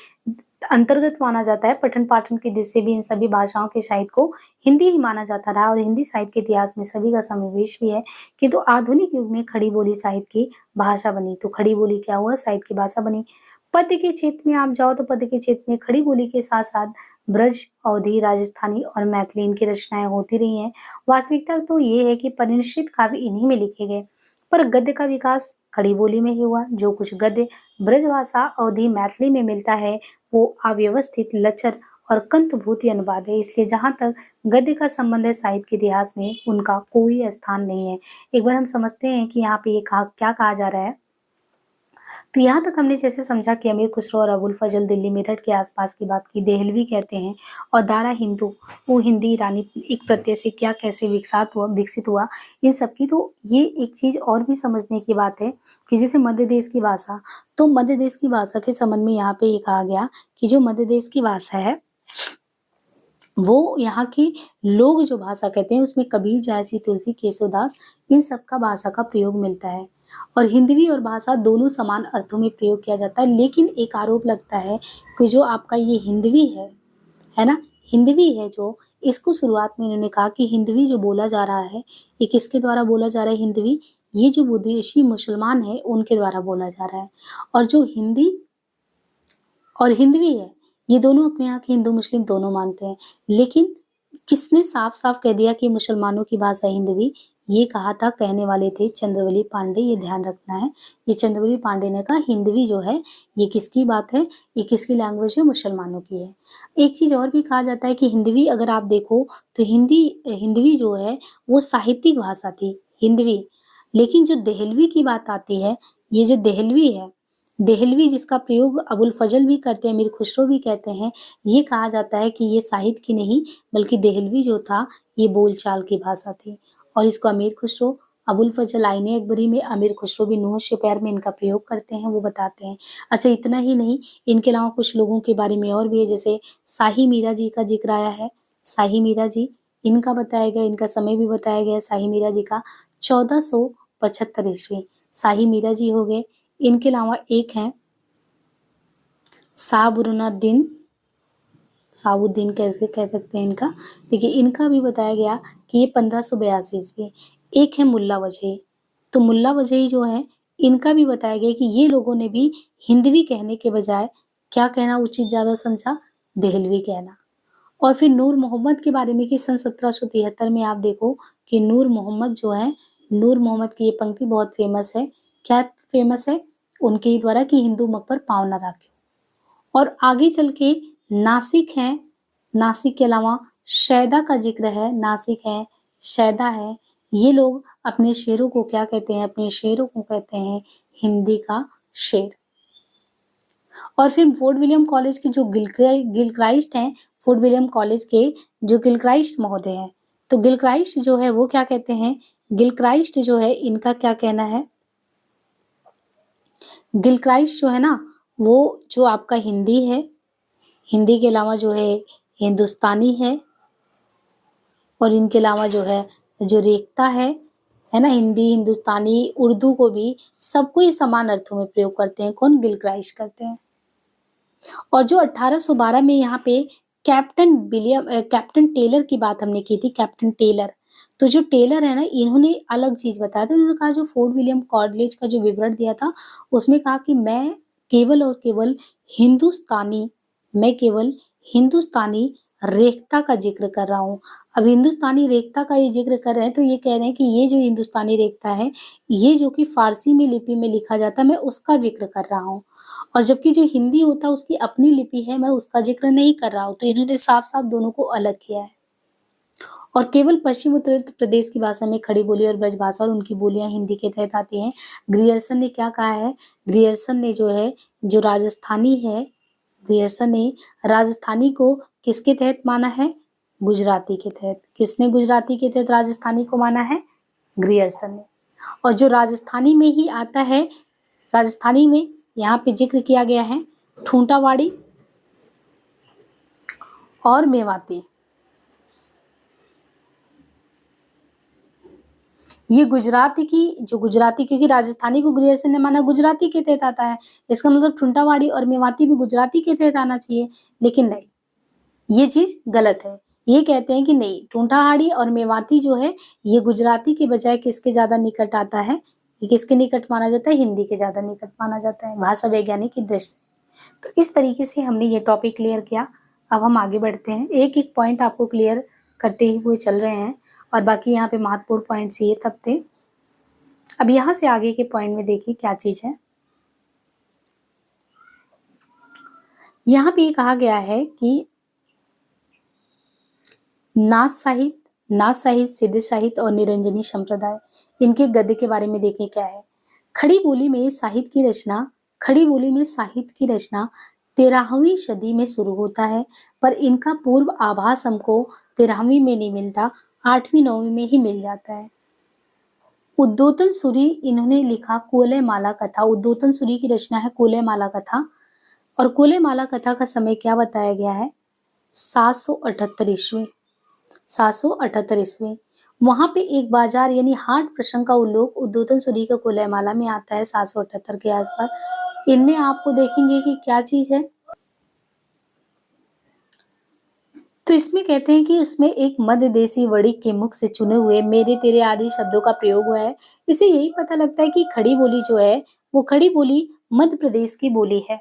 अंतर्गत माना जाता है। पठन पाठन की दृष्टि से भी इन सभी भाषाओं के साहित्य को हिंदी ही माना जाता रहा और हिंदी साहित्य के इतिहास में सभी का समावेश भी है। किंतु आधुनिक युग में खड़ी बोली साहित्य की भाषा बनी। तो खड़ी बोली क्या हुआ, साहित्य की भाषा बनी। पद्य के क्षेत्र में आप जाओ तो पद्य के क्षेत्र में खड़ी बोली के साथ साथ ब्रज, अवधी, राजस्थानी और मैथिली इनकी रचनाएं होती रही हैं। वास्तविकता तो ये है कि परिनिष्ठित काव्य इन्हीं में लिखे गए, पर गद्य का विकास खड़ी बोली में ही हुआ। जो कुछ गद्य ब्रजभाषा, अवधी, मैथिली में मिलता है वो अव्यवस्थित, लचर और कंठभूति अनुवाद है। इसलिए जहां तक गद्य का संबंध है साहित्य के इतिहास में उनका कोई स्थान नहीं है। एक बार हम समझते हैं कि यहाँ पे ये क्या कहा जा रहा है। तो यहाँ तक हमने जैसे समझा कि अमीर खुसरो और अबुल फजल दिल्ली मेरठ के आसपास की बात की, देहलवी कहते हैं, और दारा हिंदू वो हिंदी ईरानी एक प्रत्यय से क्या कैसे विकसित हुआ इन सब की। तो ये एक चीज और भी समझने की बात है कि जैसे मध्य देश की भाषा, तो मध्य देश की भाषा के संबंध में यहाँ पे ये कहा गया कि जो मध्य देश की भाषा है वो यहाँ के लोग जो भाषा कहते हैं उसमें कबीर, जयसी, तुलसी, केशवदास इन सब का भाषा का प्रयोग मिलता है। और हिंदवी और भाषा दोनों समान अर्थों में प्रयोग किया जाता है। लेकिन एक आरोप लगता है कि जो आपका ये हिंदवी है ना, हिंदवी है जो, इसको शुरुआत में इन्होंने कहा कि हिंदवी जो बोला जा रहा है ये किसके द्वारा बोला जा रहा है, हिंदवी, ये जो विदेशी मुसलमान है उनके द्वारा बोला जा रहा है। और जो हिंदी और हिंदवी है ये दोनों अपने यहाँ के हिंदू मुस्लिम दोनों मानते हैं। लेकिन किसने साफ साफ कह दिया कि मुसलमानों की भाषा हिंदवी, ये कहा था, कहने वाले थे चंद्रवली पांडे। ये ध्यान रखना है, ये चंद्रवली पांडे ने कहा हिंदवी जो है ये किसकी बात है, ये किसकी लैंग्वेज है, मुसलमानों की है। एक चीज और भी कहा जाता है कि हिंदवी अगर आप देखो तो हिंदवी जो है वो साहित्यिक भाषा थी हिंदवी। लेकिन जो देहलवी की बात आती है, ये जो देहलवी है, देहलवी जिसका प्रयोग अबुल फजल भी करते हैं, मीर खुसरो भी कहते हैं, ये कहा जाता है कि ये साहित्य की नहीं बल्कि देहलवी जो था ये बोलचाल की भाषा थी। और इसको अमीर खुसरो, अबुल फजल आईने अकबरी में, अमीर खुसरो भी नूह शिपैर में इनका प्रयोग करते हैं, वो बताते हैं। अच्छा इतना ही नहीं, इनके अलावा कुछ लोगों के बारे में और भी है, जैसे शाही मीरा जी का जिक्र आया है। शाही मीरा जी, इनका बताया गया, इनका समय भी बताया गया शाही मीरा जी का 1475 ईस्वी। शाही मीरा जी हो गए। इनके अलावा एक हैं साबुरुद्दीन, साबुद्दीन कैसे कह सकते हैं इनका, देखिए इनका भी बताया गया कि ये 1582 ईस्वी। एक है मुल्ला वजही, तो मुल्ला वजही जो है इनका भी बताया गया कि ये लोगों ने भी हिंदवी कहने के बजाय क्या कहना उचित ज्यादा समझा, देहलवी कहना। और फिर नूर मोहम्मद के बारे में कि सन 1773 में आप देखो कि नूर मोहम्मद जो है, नूर मोहम्मद की ये पंक्ति बहुत फेमस है। क्या फेमस है, उनके द्वारा कि हिंदू मुख पर पाँव न रखें। और आगे चल के नासिक है, नासिक के अलावा शैदा का जिक्र है, नासिक है, शैदा है। ये लोग अपने शेरों को क्या कहते हैं? अपने शेरों को कहते हैं हिंदी का शेर। और फिर फोर्ट विलियम कॉलेज के जो गिलक्राइस्ट हैं, फोर्ट विलियम कॉलेज के जो गिलक्राइस्ट महोदय हैं, तो गिलक्राइस्ट जो है वो क्या कहते हैं? गिलक्राइस्ट जो है इनका क्या कहना है? गिलक्राइस्ट जो है ना, वो जो आपका हिंदी है, हिंदी के अलावा जो है हिंदुस्तानी है, और इनके अलावा जो है जो रेखता है ना, हिंदी, हिंदुस्तानी, उर्दू को भी सबको ये समान अर्थों में प्रयोग करते हैं। कौन? गिलक्राइस्ट करते हैं। और जो 1812 में यहाँ पे कैप्टन टेलर की बात हमने की थी, कैप्टन टेलर। तो जो टेलर है ना, इन्होंने अलग चीज बताया था। इन्होंने कहा जो फोर्ट विलियम कॉलेज का जो विवरण दिया था, उसमें कहा कि मैं केवल और केवल हिंदुस्तानी मैं केवल हिंदुस्तानी रेखता का जिक्र कर रहा हूँ। अब हिंदुस्तानी रेखता का ये जिक्र कर रहे हैं, तो ये कह रहे हैं कि ये जो हिंदुस्तानी रेखता है, ये जो कि फारसी में लिपि में लिखा जाता है, मैं उसका जिक्र कर रहा हूँ। और जबकि जो हिंदी होता है उसकी अपनी लिपि है, मैं उसका जिक्र नहीं कर रहा हूँ। तो इन्होंने साफ-साफ दोनों को अलग किया है। और केवल पश्चिम उत्तर प्रदेश की भाषा में खड़ी बोली और ब्रज भाषा और उनकी बोलियां हिंदी के तहत आती हैं। ग्रियर्सन ने क्या कहा है? ग्रियर्सन ने जो है, जो राजस्थानी है, ग्रियर्सन ने राजस्थानी को किसके तहत माना है? गुजराती के तहत। किसने गुजराती के तहत राजस्थानी को माना है? ग्रियर्सन ने। और जो राजस्थानी में ही आता है, राजस्थानी में यहाँ पे जिक्र किया गया है ठूंठावाड़ी और मेवाती। ये गुजराती क्योंकि राजस्थानी को ग्रियर्सन ने माना गुजराती के तहत आता है, इसका मतलब ठुंटावाड़ी और मेवाती भी गुजराती के तहत आना चाहिए, लेकिन नहीं, ये चीज गलत है। ये कहते हैं कि नहीं, ठूंठाहाड़ी और मेवाती जो है ये गुजराती के बजाय किसके ज्यादा निकट आता है? ये किसके निकट माना जाता है? हिंदी के ज्यादा निकट माना जाता है भाषा वैज्ञानिक की दृष्टि से। तो इस तरीके से हमने ये टॉपिक क्लियर किया। अब हम आगे बढ़ते हैं, एक एक पॉइंट आपको क्लियर करते हुए चल रहे हैं, और बाकी यहाँ पे महत्वपूर्ण पॉइंट्स ये तब थे। अब यहाँ से आगे के पॉइंट में देखिए क्या चीज है। यहाँ पे ये कहा गया है कि नाथ साहित्य, सिद्ध साहित्य और निरंजनी संप्रदाय, इनके गद्य के बारे में देखिए क्या है। खड़ी बोली में साहित्य की रचना 13वीं सदी में शुरू होता है, पर इनका पूर्व आभास हमको 13वीं में नहीं मिलता, 8वीं 9वीं में ही मिल जाता है। उद्योतन सूरी इन्होंने लिखा कुवलय माला कथा। उद्योतन सूरी की रचना है कुवलय माला कथा, और कुवलय माला कथा का समय क्या बताया गया है? 778 ईस्वी। 778 ईस्वी। वहां पे एक बाजार यानी हाट प्रसंग का उल्लेख उद्योतन सूरी का कुवलय माला में आता है 778 के आसपास। इनमें आपको देखेंगे कि क्या चीज है, तो इसमें कहते हैं कि उसमें एक मध्य देशी वड़ी के मुख से चुने हुए मेरे तेरे आदि शब्दों का प्रयोग हुआ है। इससे यही पता लगता है कि खड़ी बोली जो है वो खड़ी बोली मध्य प्रदेश की बोली है।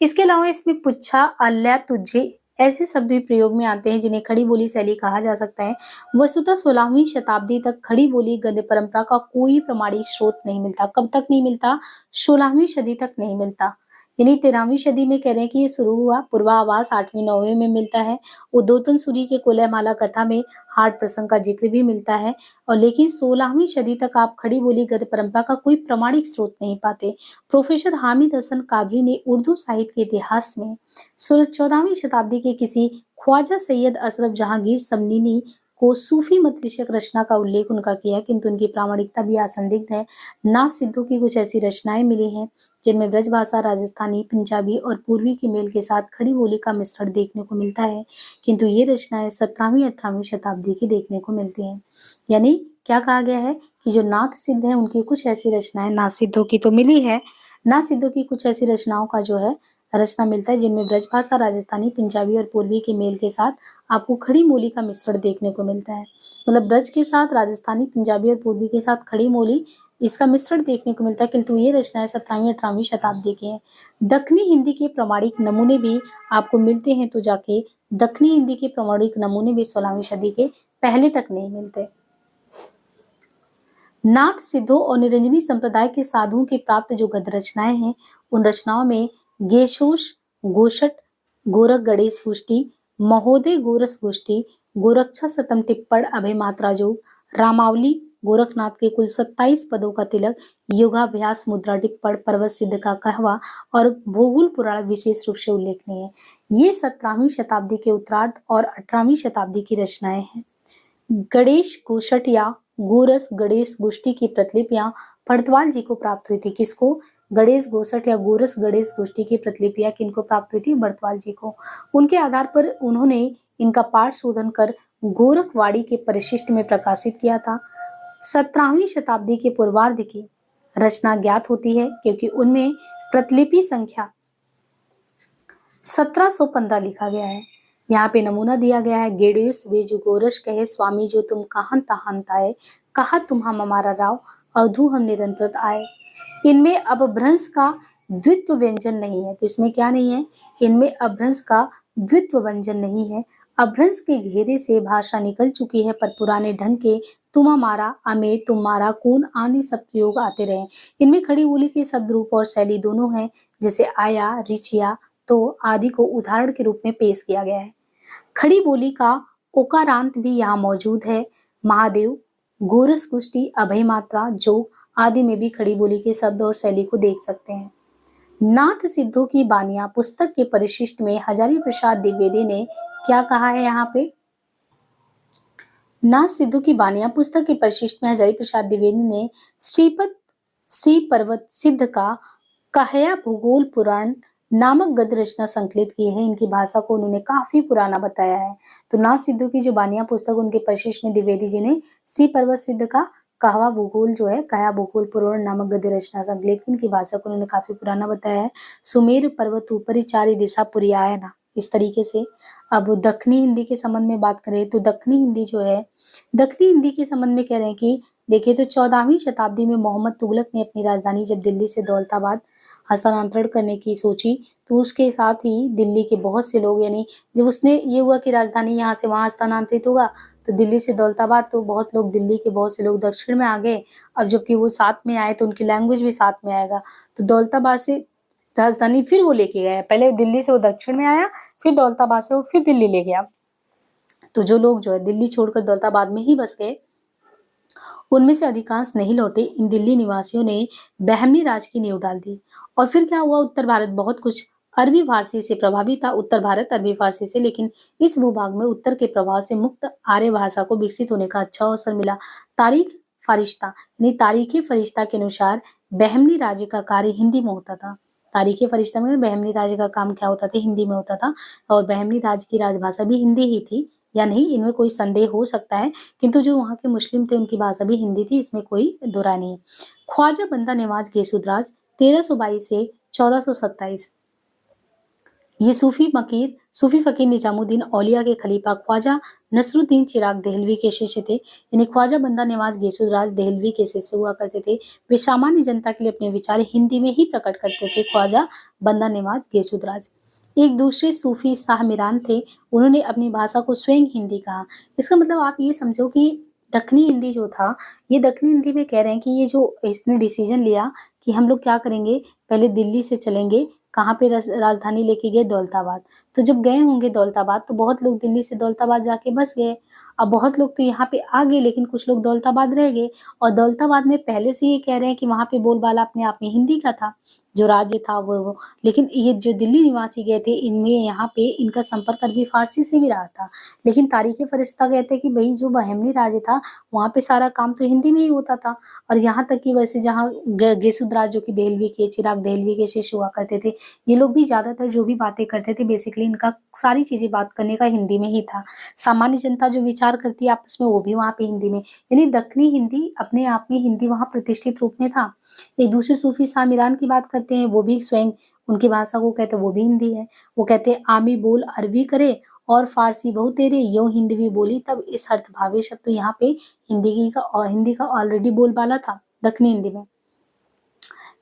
इसके अलावा इसमें पुच्छा, अल्ल्या, तुझे ऐसे शब्द भी प्रयोग में आते हैं जिन्हें खड़ी बोली शैली कहा जा सकता है। वस्तुतः 16वीं शताब्दी तक खड़ी बोली गद्य परंपरा का कोई प्रमाणिक स्रोत नहीं मिलता। कब तक नहीं मिलता? 16वीं सदी तक नहीं मिलता। यानी 13वीं सदी में कह रहे हैं कि ये शुरू हुआ, पूर्वाभास 8वीं 9वीं में मिलता है। उद्योतन सूरी के कुवलय माला कथा में हाट प्रसंग का जिक्र भी मिलता है, और लेकिन 16वीं सदी तक आप खड़ी बोली गद्य परंपरा का कोई प्रमाणिक स्रोत नहीं पाते। प्रोफेसर हामिद हसन कादरी ने उर्दू साहित्य के इतिहास में 14वीं शताब्दी के किसी ख्वाजा सैयद अशरफ जहांगीर समनीनी को सूफी मत विषयक रचना का उल्लेख उनका किया, किंतु उनकी प्रामाणिकता भी असंदिग्ध है। नाथ सिद्धों की कुछ ऐसी रचनाएं मिली हैं जिनमें ब्रज भाषा, राजस्थानी, पंजाबी और पूर्वी के मेल के साथ खड़ी बोली का मिश्रण देखने को मिलता है, किंतु ये रचनाएं 17वीं 18वीं शताब्दी की देखने को मिलती हैं। यानी क्या कहा गया है कि जो नाथ सिद्ध हैं उनकी कुछ ऐसी रचनाएं, नाथ सिद्धों की तो मिली है, नाथ सिद्धों की कुछ ऐसी रचनाओं का जो है रचना मिलता है जिनमें ब्रजभाषा, राजस्थानी, पंजाबी और पूर्वी के मेल के साथ आपको खड़ी बोली का मिश्रण देखने को मिलता है। मतलब ब्रज के साथ राजस्थानी, पंजाबी और पूर्वी के साथ खड़ी बोली, इसका मिश्रण देखने को मिलता है, किंतु ये रचनाएं 17वीं 18वीं शताब्दी की हैं। दक्षिणी हिंदी के प्रमाणिक नमूने भी आपको मिलते हैं, तो जाके दक्षिणी हिंदी के प्रमाणिक नमूने भी 16वीं सदी के पहले तक नहीं मिलते। नाथ सिद्धों और निरंजनी संप्रदाय के साधुओं की प्राप्त जो गद्य रचनाएं हैं, उन रचनाओं में गेशोश, गोषट, गोरख गणेश गोष्ठी, महोदय गोरस गोष्ठी, गोरक्षा सतम टिप्पण, अभय मात्रा जोग, रामावली, गोरखनाथ के कुल 27 पदों का तिलक, योगाभ्यास, मुद्रा टिप्पण, पर्वत सिद्ध का कहवा और भोगुल पुराण विशेष रूप से उल्लेखनीय है। ये 17वीं शताब्दी के उत्तरार्ध और 18वीं शताब्दी की रचनाएं हैं। गणेश गोषट या गोरस गणेश गोष्ठी की प्रतिलिपियां पड़तवाल जी को प्राप्त हुई थी। किसको? गणेश गोषट या गोरस गणेश गोष्ठी की प्रतिलिपियां किनको प्राप्त हुई थी? बड़तवाल जी को। उनके आधार पर उन्होंने इनका पाठ शोधन कर गोरखवाड़ी के परिशिष्ट में प्रकाशित किया था। 17वीं शताब्दी के पूर्वार्ध की रचना ज्ञात होती है क्योंकि उनमें प्रतिलिपि संख्या 1715 लिखा गया है। यहाँ पे नमूना दिया गया है। गेडियुस वे जो गोरस कहे स्वामी जो तुम कहां तहां ताए, कहा तुम्हा हमारा राव, अवधु हम निरंतर आए। इनमें अपभ्रंश का द्वित्व व्यंजन नहीं है। तो इसमें क्या नहीं है? इनमें अपभ्रंश का द्वित्व व्यंजन नहीं है। अपभ्रंश के घेरे से भाषा निकल चुकी है, पर पुराने ढंग के तुम हमारा, अमे, तुम्हारा, कौन आदि सब प्रयोग आते रहे। इनमें खड़ी बोली के शब्द रूप और शैली दोनों हैं, जैसे आया, रिचिया, तो आदि को उदाहरण के रूप में पेश किया गया है। खड़ी बोली का ओकारांत भी यहाँ मौजूद है। महादेव, गोरस गोष्ठी, अभय मात्रा, जोग आदि में भी खड़ी बोली के शब्द और शैली को देख सकते हैं। नाथ सिद्धों की बानियां पुस्तक के परिशिष्ट में हजारी प्रसाद द्विवेदी ने क्या कहा है? यहाँ पे नाथ सिद्धों की बानियां पुस्तक के परिशिष्ट में हजारी प्रसाद द्विवेदी ने श्री पर्वत सिद्ध का कहया भूगोल पुराण नामक गद्य रचना संकलित की है। इनकी भाषा को उन्होंने काफी पुराना बताया है। तो नाथ सिद्धों की जो बानियां पुस्तक उनके परिशिष्ट में द्विवेदी जी ने श्री पर्वत सिद्ध का कहवा भूगोल जो है कहया भूगोल पुराण नामक गद्य रचना संकलित की। इनकी भाषा को उन्होंने काफी पुराना बताया है। सुमेर पर्वत ऊपरी चारि दिशा पुरियायना, इस तरीके से। अब दक्षिणी हिंदी के संबंध में बात करें तो दक्षिणी हिंदी जो है, दक्षिणी हिंदी के संबंध में कह रहे हैं कि देखिए तो 14वीं शताब्दी में मोहम्मद तुगलक ने अपनी राजधानी जब दिल्ली से दौलताबाद हस्तांतरण करने की सोची, तो उसके साथ ही दिल्ली के बहुत से लोग, यानी जब उसने ये हुआ कि राजधानी यहाँ से वहां स्थानांतरित होगा, तो दिल्ली से दौलताबाद, तो बहुत लोग, दिल्ली के बहुत से लोग दक्षिण में आ गए। अब जबकि वो साथ में आए तो उनकी लैंग्वेज भी साथ में आएगा। तो दौलताबाद से राजधानी फिर वो लेके गया। पहले दिल्ली से वो दक्षिण में आया, फिर दौलताबाद से वो फिर दिल्ली ले गया। तो जो लोग जो है दिल्ली छोड़कर दौलताबाद में ही बस गए, उनमें से अधिकांश नहीं लौटे। इन दिल्ली निवासियों ने बहमनी राज की नींव डाल दी। और फिर क्या हुआ? उत्तर भारत बहुत कुछ अरबी फारसी से प्रभावित था। उत्तर भारत अरबी फारसी से, लेकिन इस भूभाग में उत्तर के प्रभाव से मुक्त आर्य भाषा को विकसित होने का अच्छा अवसर मिला। तारीख फरिश्ता यानी तारीख फरिश्ता के अनुसार बहमनी राज्य का कार्य हिंदी में होता था। तारीख फरिश्ता में बहमनी राज्य का काम क्या होता था? हिंदी में होता था। और बहमनी राज्य की राजभाषा भी हिंदी ही थी या नहीं, इनमें कोई संदेह हो सकता है, किंतु जो वहाँ के मुस्लिम थे उनकी भाषा भी हिंदी थी, इसमें कोई दो राय नहीं है। ख्वाजा बंदा नवाज गेसुद्राज 1322 से 1427, ये सूफी फकीर निजामुद्दीन औलिया के खलीफा ख्वाजा नसरुद्दीन चिराग देहलवी के शिष्य थे। यानी ख्वाजा बंदा नवाज गेसुद्राज देहलवी के शिष्य हुआ करते थे। वे सामान्य जनता के लिए अपने विचार हिंदी में ही प्रकट करते थे। ख्वाजा बंदा नवाज गेसुद्राज एक दूसरे सूफी शाह मीरान थे। उन्होंने अपनी भाषा को स्वयं हिंदी कहा। इसका मतलब आप ये समझो कि दक्षिणी हिंदी जो था, ये दक्षिणी हिंदी में कह रहे हैं कि ये जो इसने डिसीजन लिया कि हम लोग क्या करेंगे, पहले दिल्ली से चलेंगे, कहाँ पे राजधानी लेके गए? दौलताबाद। तो जब गए होंगे दौलताबाद, तो बहुत लोग दिल्ली से दौलताबाद जाके बस गए। अब बहुत लोग तो यहाँ पे आ गए, लेकिन कुछ लोग दौलताबाद रह गए। और दौलताबाद में पहले से ये कह रहे हैं कि वहाँ पे बोलबाला अपने आप में हिंदी का था, जो राज्य था वो। लेकिन ये जो दिल्ली निवासी गए थे, इनमें यहाँ पे इनका संपर्क अरबी फारसी से भी रहा था। लेकिन तारीख फरिश्ता कहते हैं कि भाई जो बहमनी राज्य था, वहाँ पे सारा काम तो हिंदी में ही होता था। और यहाँ तक कि वैसे जहाँ गेसुद्राज जो कि देहलवी के, चिराग देहलवी के शिष्य हुआ करते थे, ये लोग भी ज्यादातर जो भी बातें करते थे, बेसिकली इनका सारी चीजें बात करने का हिंदी में ही था। सामान्य जनता जो विचार करती है आपस में, वो भी वहाँ पे हिंदी में, यानी दक्षिणी हिंदी अपने आप में हिंदी वहाँ प्रतिष्ठित रूप में था। एक दूसरे सूफी शाह मीरान की बात करते हैं, वो भी स्वयं उनकी भाषा को कहते हैं वो भी हिंदी है। वो कहते हैं आमी बोल अरबी करे और फारसी बहु तेरे, यो हिंदवी बोली तब इस अर्थ भावे शब्द। तो यहाँ पे हिंदी का ऑलरेडी बोलबाला था दक्षिणी हिंदी में।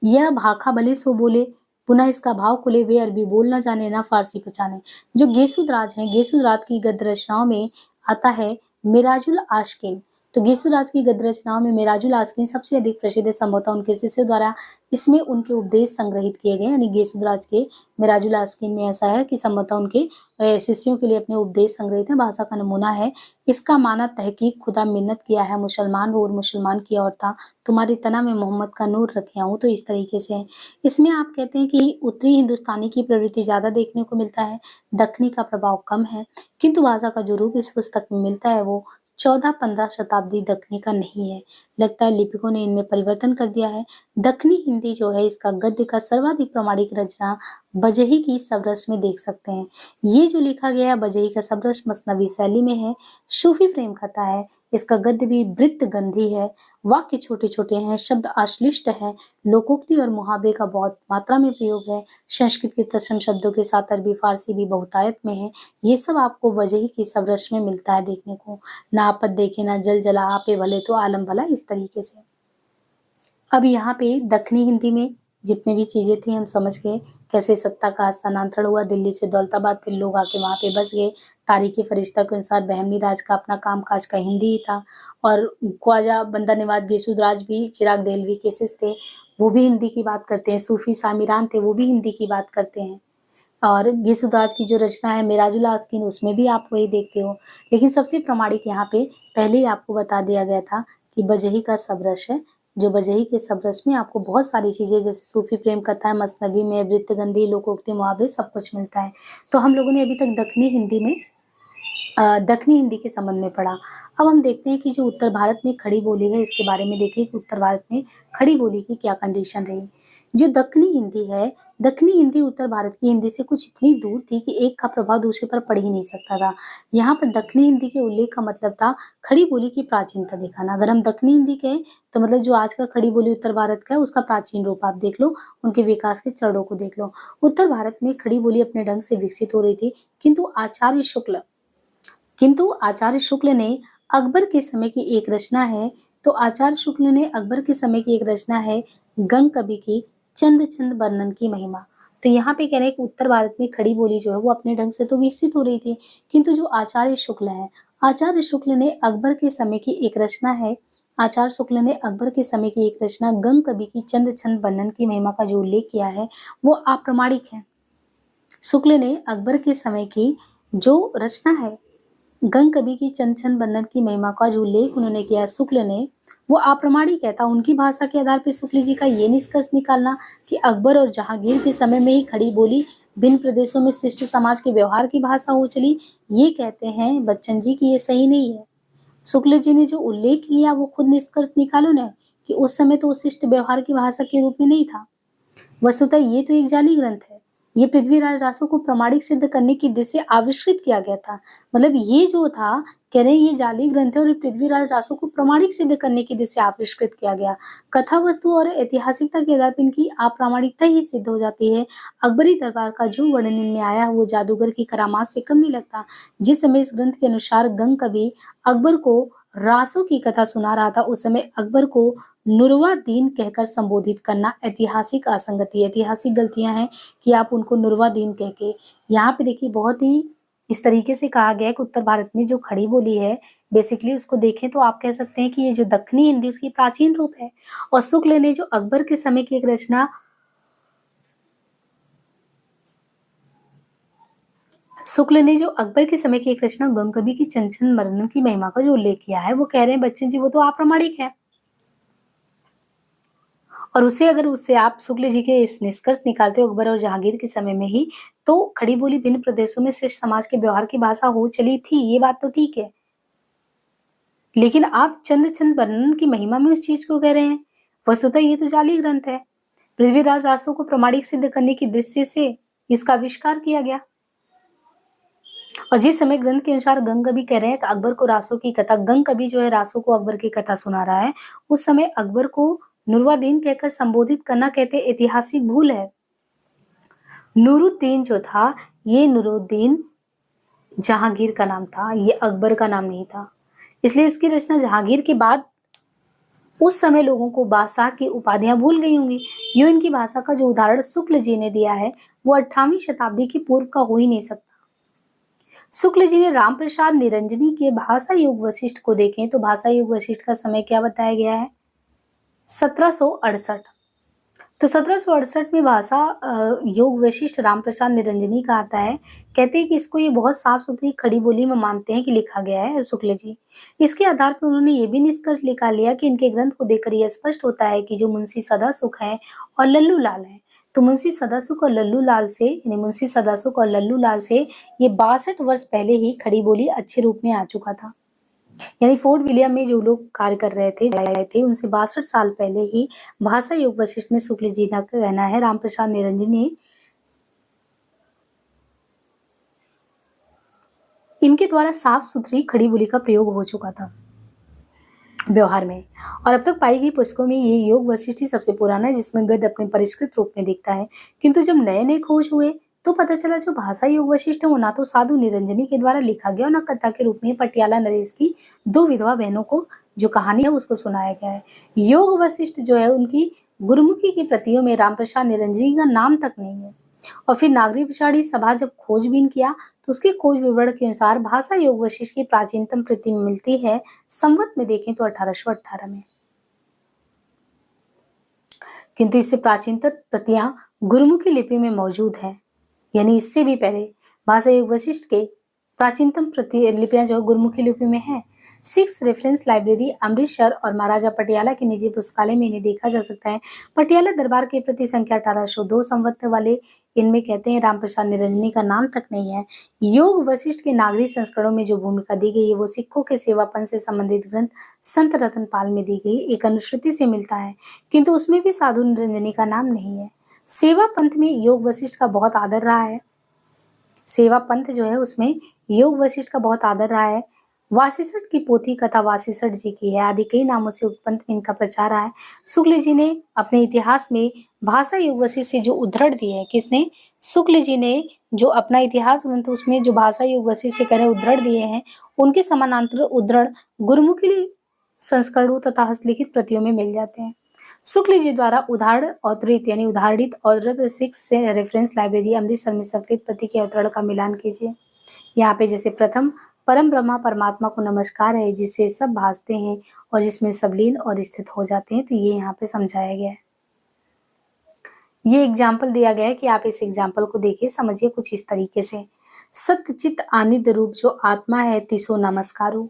यह भाखा भले सो बोले, पुनः इसका भाव खुले, वे अरबी बोल न जाने ना फारसी पहचाने। जो गेसुद्राज हैं, गेसुद्राज की गद्य रचनाओं में आता है मिराजुल आशकिन। तो गीसुराज की गद्य रचनाओं में मिराजुल आस्किन सबसे अधिक प्रसिद्ध है, संभवतः उनके शिष्यों द्वारा इसमें उनके उपदेश संग्रहित किए गए, यानी गीसुराज के मिराजुल आस्किन में ऐसा है कि संभवतः उनके शिष्यों के लिए अपने उपदेश संग्रहित है। भाषा का नमूना है, इसका माना तहकीक खुदा मिन्नत किया है, मुसलमान हो और मुसलमान की और था, तुम्हारी तना में मोहम्मद का नूर रखे हूँ, तो इस तरीके से है। इसमें आप कहते हैं कि उत्तरी हिंदुस्तानी की प्रवृत्ति ज्यादा देखने को मिलता है, दक्षिणी का प्रभाव कम है, किंतु भाषा का जो रूप इस पुस्तक में मिलता है वो 14-15 शताब्दी दक्षिणी का नहीं है। लगता है लिपिकों ने इनमें परिवर्तन कर दिया है। दक्षिणी हिंदी जो है इसका गद्य का सर्वाधिक प्रामाणिक रचना बजही की सबरस में देख सकते हैं। ये जो लिखा गया है बजही का सबरस मसनवी शैली में है, सूफी प्रेम कथा है, इसका गद्य भी वृत्त गंधी है, वाक्य छोटे छोटे हैं, शब्द अश्लिष्ट है, लोकोक्ति और मुहावरे का बहुत मात्रा में प्रयोग है, संस्कृत के तत्सम शब्दों के साथ अरबी फारसी भी बहुतायत में है। ये सब आपको वजही की सबरस में मिलता है देखने को। ना आपत देखे ना जल जला, आपे भले तो आलम भला, इस तरीके से। अब यहाँ पे दक्षिणी हिंदी में जितने भी चीजें थी हम समझ गए, कैसे सत्ता का स्थानांतरण हुआ, दिल्ली से दौलताबाद, फिर लोग आके वहां पे बस गए। तारीखी फरिश्ता के अनुसार बहमनी राज का अपना कामकाज का हिंदी ही था, और ख्वाजा बंदा नवाज गेसुदराज भी चिराग देहलवी के शिष्य थे, वो भी हिंदी की बात करते हैं। सूफी सामिरान थे, वो भी हिंदी की बात करते हैं। और गेसुदाज की जो रचना है मिराजुल आस्किन, उसमें भी आप वही देखते हो। लेकिन सबसे प्रामाणिक यहाँ पे पहले ही आपको बता दिया गया था कि बजही का सबरस है, जो बजही के सबरस में आपको बहुत सारी चीजें जैसे सूफी प्रेम कथा है, मसनवी में वृत्तगंधी, लोकोक्ति, मुहावरे सब कुछ मिलता है। तो हम लोगों ने अभी तक दक्षिणी हिंदी में दक्षिणी हिंदी के संबंध में पढ़ा। अब हम देखते हैं कि जो उत्तर भारत में खड़ी बोली है इसके बारे में देखिए कि उत्तर भारत में खड़ी बोली की क्या कंडीशन रही। जो दक्षिणी हिंदी है, दक्षिणी हिंदी उत्तर भारत की हिंदी से कुछ इतनी दूर थी कि एक का प्रभाव दूसरे पर पड़ ही नहीं सकता था। यहाँ पर दक्षिणी हिंदी के उल्लेख का मतलब था खड़ी बोली की प्राचीनता दिखाना। अगर हम दक्षिणी हिंदी कहें तो मतलब जो आज का खड़ी बोली उत्तर भारत का है उसका प्राचीन रूप आप देख लो, उनके विकास के चरणों को देख लो। उत्तर भारत में खड़ी बोली अपने ढंग से विकसित हो रही थी, किंतु आचार्य शुक्ल ने अकबर के समय की एक रचना है, तो आचार्य शुक्ल ने अकबर के समय की एक रचना है गंग कवि की चंद चंद वर्णन की महिमा। तो यहाँ पे कह रहे हैं कि उत्तर भारत में खड़ी बोली जो है वो अपने ढंग से तो विकसित हो रही थी, किंतु जो आचार्य शुक्ल है, आचार्य शुक्ल ने अकबर के समय की एक रचना है, आचार्य शुक्ल ने अकबर के समय की एक रचना गंग कवि की चंद चंद वर्णन की महिमा का जो उल्लेख किया है वो अप्रामाणिक है। शुक्ल ने अकबर के समय की जो रचना है गंग कवि की चंद चंद वर्णन की महिमा का जो उल्लेख उन्होंने किया शुक्ल ने, वो अप्रामाणिक है। था उनकी भाषा के आधार पर शुक्ल जी का ये निष्कर्ष निकालना कि अकबर और जहांगीर के समय में ही खड़ी बोली भिन्न प्रदेशों में शिष्ट समाज के व्यवहार की भाषा हो चली, ये कहते हैं बच्चन जी की ये सही नहीं है। शुक्ल जी ने जो उल्लेख किया वो खुद निष्कर्ष निकालो ना कि उस समय तो शिष्ट व्यवहार की भाषा के रूप में नहीं था। वस्तुतः ये तो एक जाली ग्रंथ है, ये पृथ्वीराज रासो को प्रमाणिक सिद्ध करने की दिशा से आविष्कृत किया गया था। मतलब ये जो था कह रहे हैं ये जाली ग्रंथ है और पृथ्वीराज रासो को प्रमाणिक सिद्ध करने की दिशा से आविष्कृत किया गया। कथा वस्तु और ऐतिहासिकता के आधार पर इनकी अप्रामाणिकता ही सिद्ध हो जाती है। अकबरी दरबार का जो वर्णन इनमें आया वो जादूगर की करामात से कम नहीं लगता। जिस समय इस ग्रंथ के अनुसार गंग कवि अकबर को रासो की कथा सुना रहा था उस समय अकबर को नुरवा दीन कहकर संबोधित करना ऐतिहासिक असंगति, ऐतिहासिक गलतियां हैं कि आप उनको नुरवा दीन कह के, यहाँ पे देखिए बहुत ही इस तरीके से कहा गया है कि उत्तर भारत में जो खड़ी बोली है बेसिकली उसको देखें तो आप कह सकते हैं कि ये जो दक्षिणी हिंदी उसकी प्राचीन रूप है। और शुक्ल ने जो अकबर के समय की एक रचना गंग कवि की चंचल मरन की महिमा का जो उल्लेख किया है वो कह रहे हैं बच्चन जी वो तो अप्रामाणिक है। और उससे आप शुक्ल जी के इस निष्कर्ष निकालते हो अकबर और जहांगीर के समय में ही तो खड़ी बोली भिन्न प्रदेशों में शिष्ट समाज के व्यवहार की भाषा हो चली थी, ये बात तो ठीक है, लेकिन आप चंद चंद वर्णन की महिमा में उस चीज को कह रहे हैं। वस्तुतः ये तो जाली ग्रंथ है, पृथ्वीराज रासो को प्रमाणिक सिद्ध करने की दृष्टि से इसका आविष्कार किया गया। और जिस समय ग्रंथ के अनुसार गंग कवि कह रहे हैं कि अकबर को रासो की कथा, गंग कवि जो है रासो को अकबर की कथा सुना रहा है, उस समय अकबर को नुरवादीन कहकर संबोधित करना कहते ऐतिहासिक भूल है। नूरुद्दीन जो था ये नूरुद्दीन जहांगीर का नाम था, ये अकबर का नाम नहीं था, इसलिए इसकी रचना जहांगीर के बाद उस समय लोगों को बादशाह की उपाधियां भूल गई होंगी। यूं इनकी भाषा का जो उदाहरण शुक्ल जी ने दिया है वो 18वीं शताब्दी की पूर्व का हो ही नहीं सकता। शुक्ल जी ने राम प्रसाद निरंजनी के भाषा योग वशिष्ठ को देखें तो भाषा योग वशिष्ठ का समय क्या बताया गया है? 1768। तो 1768 में भाषा योग वशिष्ठ रामप्रसाद निरंजनी का आता है। कहते हैं कि इसको ये बहुत साफ सुथरी खड़ी बोली में मानते हैं कि लिखा गया है शुक्ल जी। इसके आधार पर उन्होंने ये भी निष्कर्ष निकाल लिया कि इनके ग्रंथ को देखकर यह स्पष्ट होता है कि जो मुंशी सदासुख है और लल्लू लाल है, तो मुंशी सदासुख और लल्लू लाल से, यानी मुंशी सदासुख और लल्लू लाल से ये 62 वर्ष पहले ही खड़ी बोली अच्छे रूप में आ चुका था। यानी फोर्ट विलियम में जो लोग कार्य कर रहे थे उनसे 62 साल पहले ही भाषा योग वशिष्ठ में शुक्ल जी का कहना है रामप्रसाद निरंजन ने इनके द्वारा साफ सुथरी खड़ी बोली का प्रयोग हो चुका था व्यवहार में। और अब तक पाई गई पुस्तकों में ये योग वशिष्ठ ही सबसे पुराना है जिसमें गद्य अपने परिष्कृत रूप में दिखता है। किंतु जब नए नए खोज हुए तो पता चला जो भाषा योग वशिष्ठ है वो ना तो साधु निरंजनी के द्वारा लिखा गया और ना कथा के रूप में पटियाला नरेश की 2 विधवा बहनों को जो कहानी है उसको सुनाया गया है। योग वशिष्ठ जो है उनकी गुरुमुखी की प्रतियों में रामप्रसाद निरंजनी का नाम तक नहीं है। और फिर नागरी पिछाड़ी सभा जब खोजबीन किया तो उसके खोज विवरण के अनुसार भाषा योग वशिष्ठ की प्राचीनतम प्रति मिलती है संवत में देखें तो 1818 में। किंतु इससे प्राचीनतम प्रतियां गुरुमुखी लिपि में मौजूद है, यानी इससे भी पहले भाषा योग वशिष्ठ के प्राचीनतम प्रतिलिपियां जो गुरुमुखी लिपि में है। 6 रेफरेंस लाइब्रेरी अमृतसर और महाराजा पटियाला के निजी पुस्तकालय में इन्हें देखा जा सकता है। पटियाला दरबार के प्रति संख्या 1802 संवत वाले इनमें कहते हैं रामप्रसाद निरंजनी का नाम तक नहीं है। योग वशिष्ठ के नागरिक संस्करणों में जो भूमिका दी गई है वो सिखों के सेवापन से संबंधित ग्रंथ संत रतनपाल में दी गई एक अनुश्रुति से मिलता है, किंतु उसमें भी साधु निरंजनी का नाम नहीं है। सेवा पंथ में योग वशिष्ठ का बहुत आदर रहा है। सेवा पंथ जो है उसमें योग वशिष्ठ का बहुत आदर रहा है। वासिष्ठ की पोथी कथा वासिष्ठ जी की है आदि कई नामों से उक्त पंथ में इनका प्रचार रहा है। शुक्ल जी ने अपने इतिहास में भाषा योग वशिष्ठ से जो उद्धरण दिए है, किसने? शुक्ल जी ने जो अपना इतिहास ग्रंथ उसमें जो भाषा योग वशिष्ठ से करे उद्धरण दिए हैं उनके समानांतर उद्धरण गुरुमुखी संस्करणों तथा हस्तलिखित प्रतियों में मिल जाते हैं। शुक्ल जी द्वारा उदाहरणित और 6 से रेफरेंस लाइब्रेरी अमृतसर में संकलित प्रति के अवतरण का मिलान कीजिए। यहाँ पे जैसे प्रथम परम ब्रह्मा परमात्मा को नमस्कार है जिससे सब भासते हैं और जिसमें सब लीन और स्थित हो जाते हैं, तो ये यहाँ पे समझाया गया है। ये एग्जाम्पल दिया गया है कि आप इस एग्जाम्पल को देखिए, समझिए कुछ इस तरीके से। सत्यचित आनिद रूप जो आत्मा है तिसो नमस्कारो,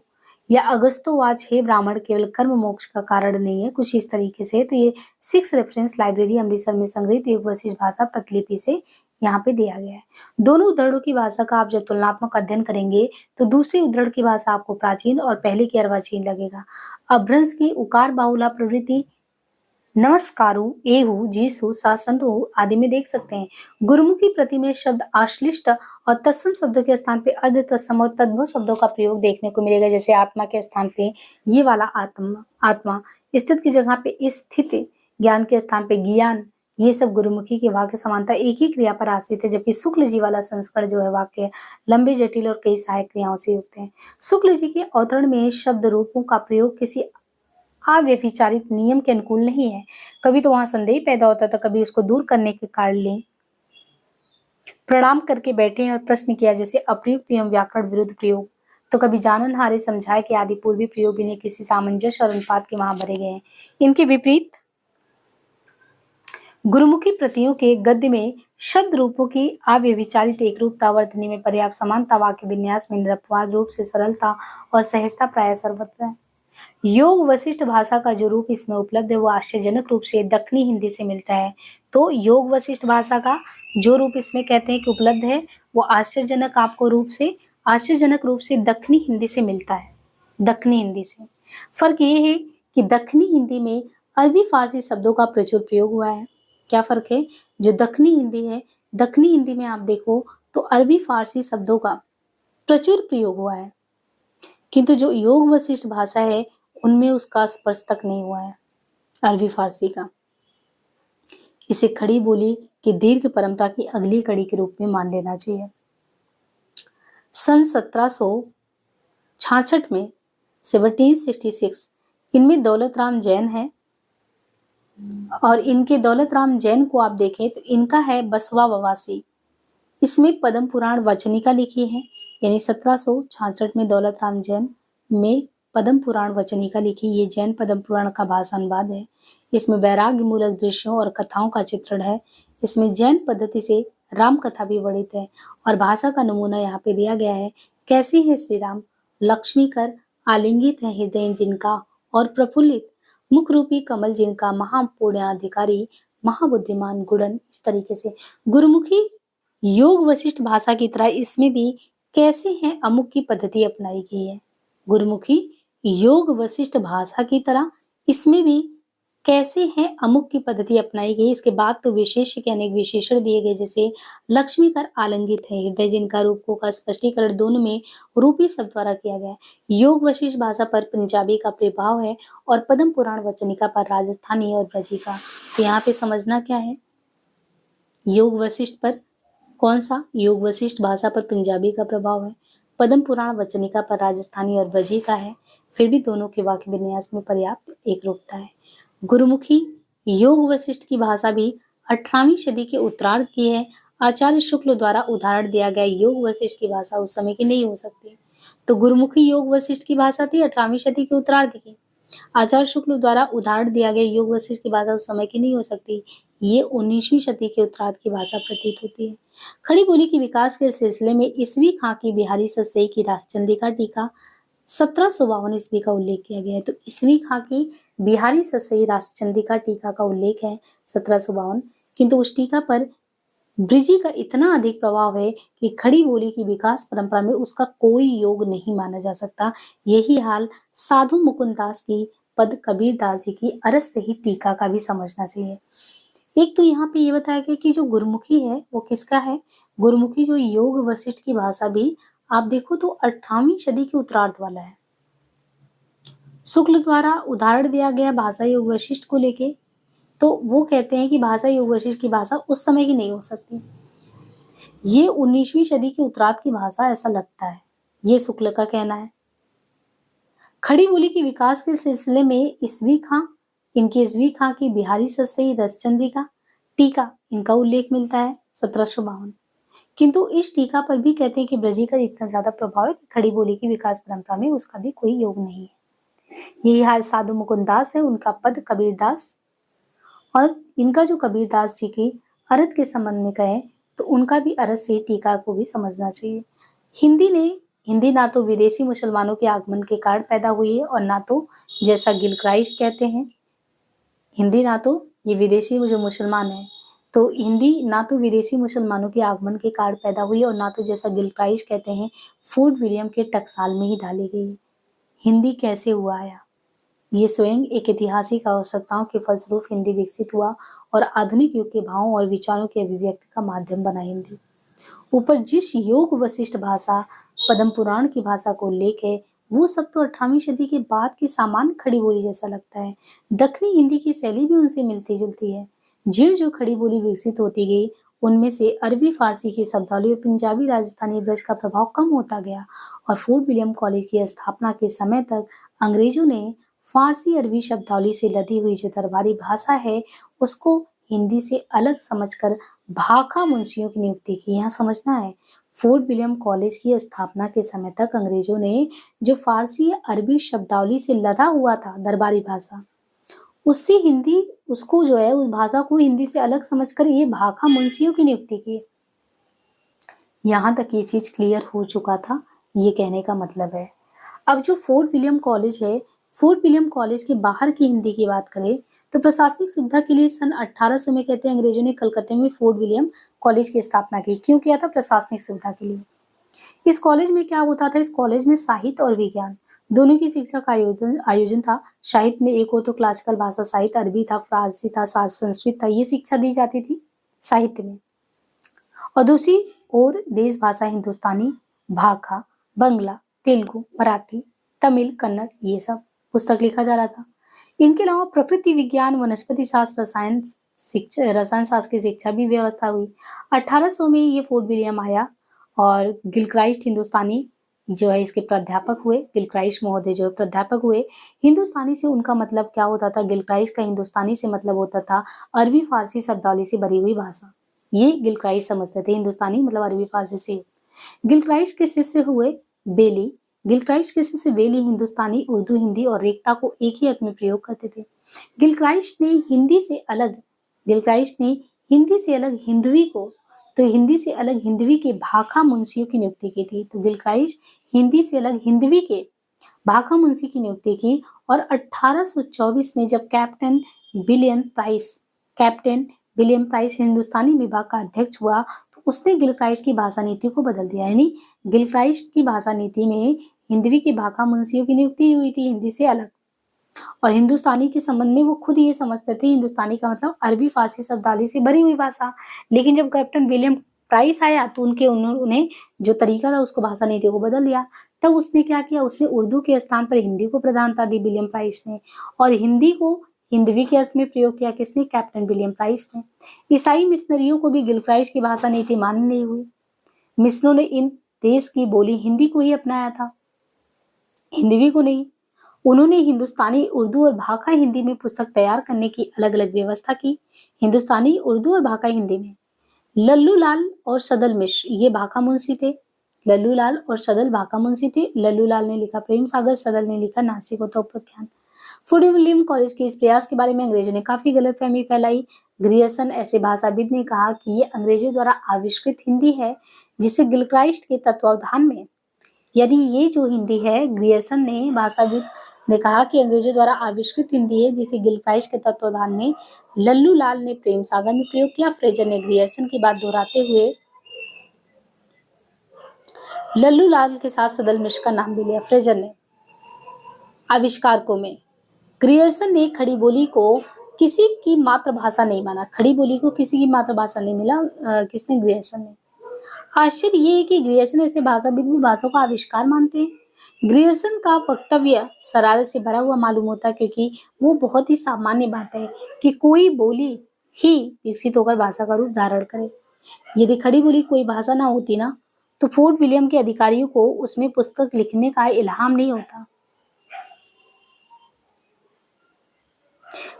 या अगस्तोवाच हे ब्राह्मण केवल कर्म मोक्ष का कारण नहीं है, कुछ इस तरीके से। तो ये 6 रेफरेंस लाइब्रेरी अमृतसर में संग्रहित योग वशिष्ठ भाषा प्रतिलिपि से यहाँ पे दिया गया है। दोनों उद्धरणों की भाषा का आप जब तुलनात्मक अध्ययन करेंगे तो दूसरी उद्धरण की भाषा आपको प्राचीन और पहले की अर्वाचीन लगेगा। अभ्रंश की उकार बाहुला प्रवृत्ति नमस्कारु एहु जीसु सासंतु आदि में देख सकते हैं। गुरुमुखी प्रति में शब्द आश्लिष्ट और तत्सम शब्दों के स्थान पे अर्ध तत्सम और तद्भव शब्दों का प्रयोग देखने को मिलेगा। जैसे आत्मा के स्थान पे ये वाला आत्मा, स्थित की जगह पे स्थित, ज्ञान के स्थान पे ज्ञान, ये सब गुरुमुखी के वाक्य समानता एक ही क्रिया पर आश्रित है। जबकि शुक्ल जी वाला संस्करण जो है वाक्य लंबे जटिल और कई सहायक क्रियाओं से युक्त है। शुक्ल जी के अवतरण में शब्द रूपों का प्रयोग किसी अव्यभिचारित नियम के अनुकूल नहीं है। कभी तो वहां संदेह पैदा होता था, कभी उसको दूर करने के कारण ले प्रणाम करके बैठे और प्रश्न किया जैसे अप्रयुक्त एवं व्याकरण विरुद्ध प्रयोग, तो कभी जाननहारे समझाए कि आदि पूर्वी प्रयोग इन्हें किसी सामंजस्य और अनुपात के वहां भरे गए हैं। इनके विपरीत गुरुमुखी प्रतियों के गद्य में शब्द रूपों की अव्यभिचारित एक रूपता वर्तनी में पर्याप्त समानता वाक्य विन्यास में निरपवाद रूप से सरलता और सहजता प्राय सर्वत्र है। योग वशिष्ठ भाषा का जो रूप इसमें उपलब्ध है वो आश्चर्यजनक रूप से दक्षिणी हिंदी से मिलता है। तो योग वशिष्ठ भाषा का जो रूप इसमें कहते हैं कि उपलब्ध है वो आश्चर्यजनक रूप से दक्षिणी हिंदी से मिलता है। दक्षिणी हिंदी से फर्क ये है कि दक्षिणी हिंदी में अरबी फारसी शब्दों का प्रचुर प्रयोग हुआ है। क्या फर्क है? जो दक्षिणी हिंदी है, दक्षिणी हिंदी में आप देखो तो अरबी फारसी शब्दों का प्रचुर प्रयोग हुआ है, किंतु जो योग वशिष्ठ भाषा है उनमें उसका स्पर्श तक नहीं हुआ है अरबी फारसी का। इसे खड़ी बोली की दीर्घ परंपरा की अगली कड़ी के रूप में मान लेना चाहिए। सन 1766 में 1766 इनमें दौलत राम जैन है और इनके दौलत राम जैन को आप देखें तो इनका है बसवा ववासी। इसमें पद्म पुराण वचनिका लिखी है यानी 1766 में दौलत राम जैन में पद्म पुराण वचनिका लिखी। ये जैन पद्म पुराण का भाषा अनुवाद है। इसमें वैराग्य मूलक दृश्यों और कथाओं का चित्रण है। इसमें जैन पद्धति से राम कथा भी वर्णित है और भाषा का नमूना यहाँ पे दिया गया है। कैसे है श्री राम? लक्ष्मी कर आलिंगित है हृदय जिनका और प्रफुल्लित मुख रूपी कमल जिनका, महापुण्याधिकारी महाबुद्धिमान गुणन। इस तरीके से गुरुमुखी योग वशिष्ठ भाषा की तरह इसमें भी कैसे हैं अमुक की पद्धति अपनाई गई है। गुरुमुखी योग वशिष्ठ भाषा की तरह इसमें भी कैसे हैं अमुक की पद्धति अपनाई गई। इसके बाद तो विशेष्य के अनेक विशेषण दिए गए, जैसे लक्ष्मी कर आलिंगित है हृदय जिनका, रूपों का स्पष्टीकरण दोनों में रूपी शब्द द्वारा किया गया है। योग वशिष्ठ भाषा पर पंजाबी का प्रभाव है और पद्म पुराण वचनिका पर राजस्थानी और ब्रजी का। तो यहाँ पे समझना क्या है, योग वशिष्ठ पर कौन सा? योग वशिष्ठ भाषा पर पंजाबी का प्रभाव है, पद्म पुराण वचनिका पर राजस्थानी और ब्रजी का है। फिर भी दोनों के वाक्य विन्यास में पर्याप्त एकरूपता है। गुरुमुखी योग वशिष्ठ की भाषा भी 18वीं सदी के उत्तरार्ध की है। आचार्य शुक्ल द्वारा उदाहरण दिया गया योग वशिष्ठ की भाषा उस समय की नहीं हो सकती। तो गुरुमुखी योग वशिष्ठ की भाषा थी 18वीं सदी के उत्तरार्ध की। आचार्य शुक्ल द्वारा उदाहरण दिया गया योग वशिष्ठ की भाषा उस समय की नहीं हो सकती। ये 19वीं सदी के उत्तरार्ध की भाषा प्रतीत होती है। खड़ी बोली के विकास के सिलसिले में ईसवी खां की बिहारी सस्सई की रासचंद्रिका टीका 1752 ईस्वी का उल्लेख किया गया है। तो ईसवी खां की बिहारी सस्सई रासचंद्रिका टीका का उल्लेख है 1752, किंतु उस टीका पर ब्रिजी का इतना अधिक प्रभाव है कि खड़ी बोली की विकास परंपरा में उसका कोई योग नहीं माना जा सकता। यही हाल साधु मुकुंदास की पद कबीरदास जी की अरस से ही टीका का भी समझना चाहिए। एक तो यहाँ पे ये बताया गया कि जो गुरुमुखी है वो किसका है। गुरुमुखी जो योग वशिष्ठ की भाषा भी आप देखो तो 18वीं सदी के उत्तरार्ध वाला है। शुक्ल द्वारा उदाहरण दिया गया भाषा योग वशिष्ठ को लेके, तो वो कहते हैं कि भाषा योग वशिष्ठ की भाषा उस समय की नहीं हो सकती। ये 19वीं सदी के उत्तरार्ध की भाषा ऐसा लगता है, ये शुक्ल का कहना है। खड़ी बोली के विकास के सिलसिले में ईसवी खां की बिहारी सस्सई रसचंद्रिका टीका इनका उल्लेख मिलता है 1752। किंतु इस टीका पर भी कहते हैं कि ब्रजी का इतना ज्यादा प्रभाव है कि खड़ी बोली की विकास परंपरा में उसका भी कोई योग नहीं है। यही हाल साधु मुकुंदास है, उनका पद कबीरदास, और इनका जो कबीरदास जी की अरथ के संबंध में कहें तो उनका भी अरथ से टीका को भी समझना चाहिए। हिंदी ना तो विदेशी मुसलमानों के आगमन के कारण पैदा हुई है और ना तो, जैसा गिलक्राइस्ट कहते हैं, हिंदी ना तो ये विदेशी जो मुसलमान है, तो हिंदी ना तो विदेशी मुसलमानों के आगमन के कारण पैदा हुई और ना तो, जैसा गिलक्राइस्ट कहते हैं, फोर्ट विलियम के टकसाल में ही डाली गई। हिंदी कैसे हुआ आया? ये स्वयं एक ऐतिहासिक आवश्यकताओं के फलस्वरूप हिंदी विकसित हुआ और आधुनिक युग के भावों और विचारों की अभिव्यक्ति का माध्यम बना हिंदी। ऊपर जिस योग वशिष्ठ भाषा पद्म पुराण की भाषा को उल्लेख है वो सब तो 18वीं सदी के बाद की सामान्य खड़ी बोली जैसा लगता है। दक्षिणी हिंदी की शैली भी उनसे मिलती जुलती है। जो खड़ी बोली विकसित होती गई उनमें से अरबी फारसी की शब्दावली और पंजाबी राजस्थानी ब्रज का प्रभाव कम होता गया और फोर्ट विलियम कॉलेज की स्थापना के समय तक अंग्रेजों ने फारसी अरबी शब्दावली से लदी हुई जो दरबारी भाषा है उसको हिंदी से अलग समझकर भाखा मुंशियों की नियुक्ति की। यहाँ समझना है, फोर्ट विलियम कॉलेज की स्थापना के समय तक अंग्रेजों ने जो फारसी अरबी शब्दावली से लदा हुआ था दरबारी भाषा, उससे हिंदी उसको जो है उस भाषा को हिंदी से अलग समझकर ये भाखा मुंशियों की नियुक्ति की। यहाँ तक ये चीज क्लियर हो चुका था, ये कहने का मतलब है। अब जो फोर्ट विलियम कॉलेज है, फोर्ट विलियम कॉलेज के बाहर की हिंदी की बात करें तो प्रशासनिक सुविधा के लिए सन 1800 में कहते हैं अंग्रेजों ने कलकत्ते में फोर्ट विलियम कॉलेज की स्थापना की। क्यों किया था? प्रशासनिक सुविधा के लिए। इस कॉलेज में क्या होता था? इस कॉलेज में साहित्य और विज्ञान दोनों की शिक्षा का आयोजन था। साहित्य में एक और तो क्लासिकल भाषा साहित्य, अरबी था, फारसी था, संस्कृत था, ये शिक्षा दी जाती थी साहित्य में, और दूसरी ओर देश भाषा हिंदुस्तानी, भाखा, बंगला, तेलुगु, मराठी, तमिल, कन्नड़, ये सब पुस्तक लिखा जा रहा था। इनके अलावा प्रकृति विज्ञान, वनस्पति शास्त्र, रसायन शास्त्र की शिक्षा भी व्यवस्था हुई। 1800 में ये फोर्ट विलियम आया और गिलक्राइस्ट हिंदुस्तानी जो है इसके प्राध्यापक हुए। गिलक्राइस्ट महोदय जो है प्राध्यापक हुए। हिंदुस्तानी से उनका मतलब क्या होता था? गिलक्राइस्ट का हिंदुस्तानी से मतलब होता था अरबी फारसी शब्दावली से भरी हुई भाषा। ये गिलक्राइस्ट समझते थे, हिंदुस्तानी मतलब अरबी फारसी से। गिलक्राइस्ट के शिष्य हुए बेली। गिलक्राइस्ट के शिष्य बेली हिंदुस्तानी, उर्दू, हिंदी और रेखता को एक ही अर्थ में प्रयोग करते थे। गिलक्राइस्ट ने हिंदी से अलग गिलक्राइस्ट ने हिंदी से अलग हिंदवी को तो हिंदी से अलग हिंदवी के भाखा मुंशियों की नियुक्ति की थी। तो गिलक्राइस्ट हिंदी से अलग हिंदवी के भाखा मुंशी की नियुक्ति की और 1824 में जब कैप्टन विलियम प्राइस हिंदुस्तानी विभाग का अध्यक्ष हुआ तो उसने गिलक्राइस्ट की भाषा नीति को बदल दिया। यानी गिलक्राइस्ट की भाषा नीति में हिंदवी के भाखा मुंशियों की नियुक्ति हुई थी हिंदी से अलग। और हिंदुस्तानी के संबंध में वो खुद ये समझते थे हिंदुस्तानी का मतलब अरबी फारसी शब्दावली से भरी हुई भाषा। लेकिन जब कैप्टन विलियम प्राइस आया तो उन्हें जो तरीका था उसको भाषा नीति को बदल दिया। तब उसने क्या किया, उसने उर्दू के स्थान पर हिंदी को प्रधानता दी विलियम प्राइस ने, और हिंदी को हिंदवी के अर्थ में प्रयोग किया किसने, कैप्टन विलियम प्राइस ने। ईसाई मिशनरियों को भी गिलक्राइस्ट की भाषा नीति मान्य नहीं हुई। मिशनों ने इन देश की बोली हिंदी को ही अपनाया था, हिंदवी को नहीं। उन्होंने हिंदुस्तानी, उर्दू और भाखा हिंदी में पुस्तक तैयार करने की अलग अलग व्यवस्था की। हिंदुस्तानी, उर्दू और भाखा हिंदी में लल्लू लाल और सदल मिश्र ये भाखा मुंशी थे। लल्लू लाल और सदल भाखा मुंशी थे। लल्लू लाल ने लिखा प्रेम सागर, सदल ने लिखा नासिक व तत्वज्ञान। फूड विलियम कॉलेज के इस प्रयास के बारे में अंग्रेजों ने काफी गलतफहमी फैलाई। ग्रियर्सन ऐसे भाषाविद ने कहा कि ये अंग्रेजों द्वारा आविष्कृत हिंदी है जिसे गिलक्राइस्ट के तत्वावधान में, यानी ये जो हिंदी है, ग्रियर्सन ने भाषाविद ने कहा कि अंग्रेजों द्वारा आविष्कृत हिंदी है जिसे गिलक्राइस्ट के तत्वावधान में लल्लू लाल ने प्रेम सागर में प्रयोग किया। फ्रेजर ने ग्रियर्सन की बात दोहराते हुए लल्लू लाल के साथ सदल मिश्र का नाम भी लिया। फ्रेजर ने आविष्कारकों में ग्रियर्सन ने खड़ी बोली को किसी की मातृभाषा नहीं माना। खड़ी बोली को किसी की मातृभाषा नहीं मिला, किसने, ग्रियर्सन ने। आश्चर्य ये है कि ग्रियर्सन ऐसे भाषाविद भी भाषा का आविष्कार मानते हैं। ग्रियर्सन का वक्तव्य शरारत से भरा हुआ मालूम होता है क्योंकि वो बहुत ही सामान्य बात है कि कोई बोली ही विकसित होकर भाषा का रूप धारण करे। यदि खड़ी बोली कोई भाषा ना होती ना तो फोर्ट विलियम के अधिकारियों को उसमें पुस्तक लिखने का इल्हाम नहीं होता।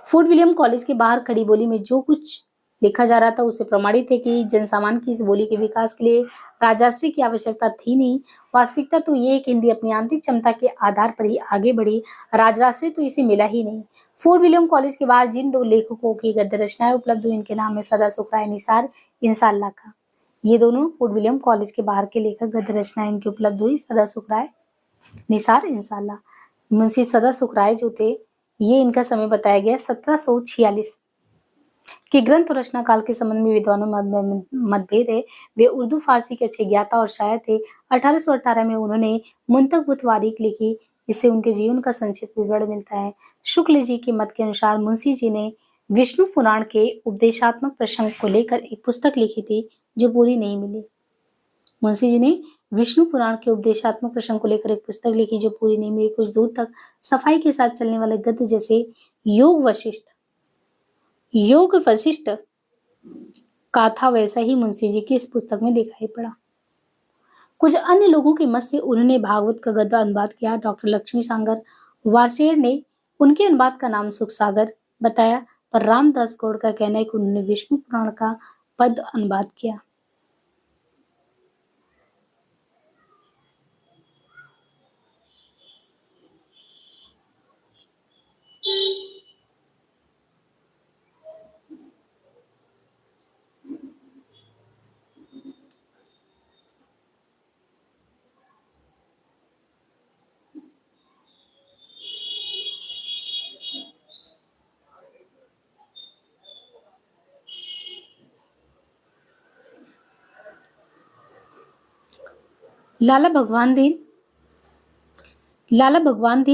फोर्ट विलियम कॉलेज के बाहर खड़ी बोली में जो कुछ लिखा जा रहा था उसे प्रमाणित है कि जनसामान्य की इस बोली के विकास के लिए राजश्री की आवश्यकता थी नहीं। वास्तविकता तो ये कि हिंदी अपनी आंतरिक क्षमता के आधार पर ही आगे बढ़ी, राजश्री तो इसे मिला ही नहीं। फोर्ट विलियम कॉलेज के बाहर जिन दो लेखकों की गद्य रचनाएं उपलब्ध हुई इनके नाम है सदा सुखराय, निसार इंशाअल्लाह का। ये दोनों फोर्ट विलियम कॉलेज के बाहर के लेखक, गद्य रचनाएं इनकी उपलब्ध हुई सदा सुखराय, निसार इंशाअल्लाह। मुंशी सदा सुखराय जो थे ये इनका समय बताया गया 1746 के ग्रंथ और रचना काल के संबंध में विद्वानों में मतभेद है। वे उर्दू फारसी के अच्छे ज्ञाता और शायर थे। 1818 में उन्होंने मुंतखबुत वारीख लिखी, इससे उनके जीवन का संक्षिप्त विवरण मिलता है। शुक्ल जी के मत के अनुसार मुंशी जी ने विष्णु पुराण के उपदेशात्मक प्रसंग को लेकर एक पुस्तक लिखी थी जो पूरी नहीं मिली। मुंशी जी ने विष्णु पुराण के उपदेशात्मक प्रसंग को लेकर एक पुस्तक लिखी जो पूरी नहीं मिली। कुछ दूर तक सफाई के साथ चलने वाले गद्य जैसे योग वशिष्ठ का था वैसा ही मुंशी जी की इस पुस्तक में दिखाई पड़ा। कुछ अन्य लोगों के मत से उन्होंने भागवत का गद्य अनुवाद किया। डॉक्टर लक्ष्मी सागर वारसेर ने उनके अनुवाद का नाम सुख सागर बताया, पर रामदास गौड़ का कहना है कि उन्होंने विष्णु पुराण का पद अनुवाद किया। लाला भगवान दीन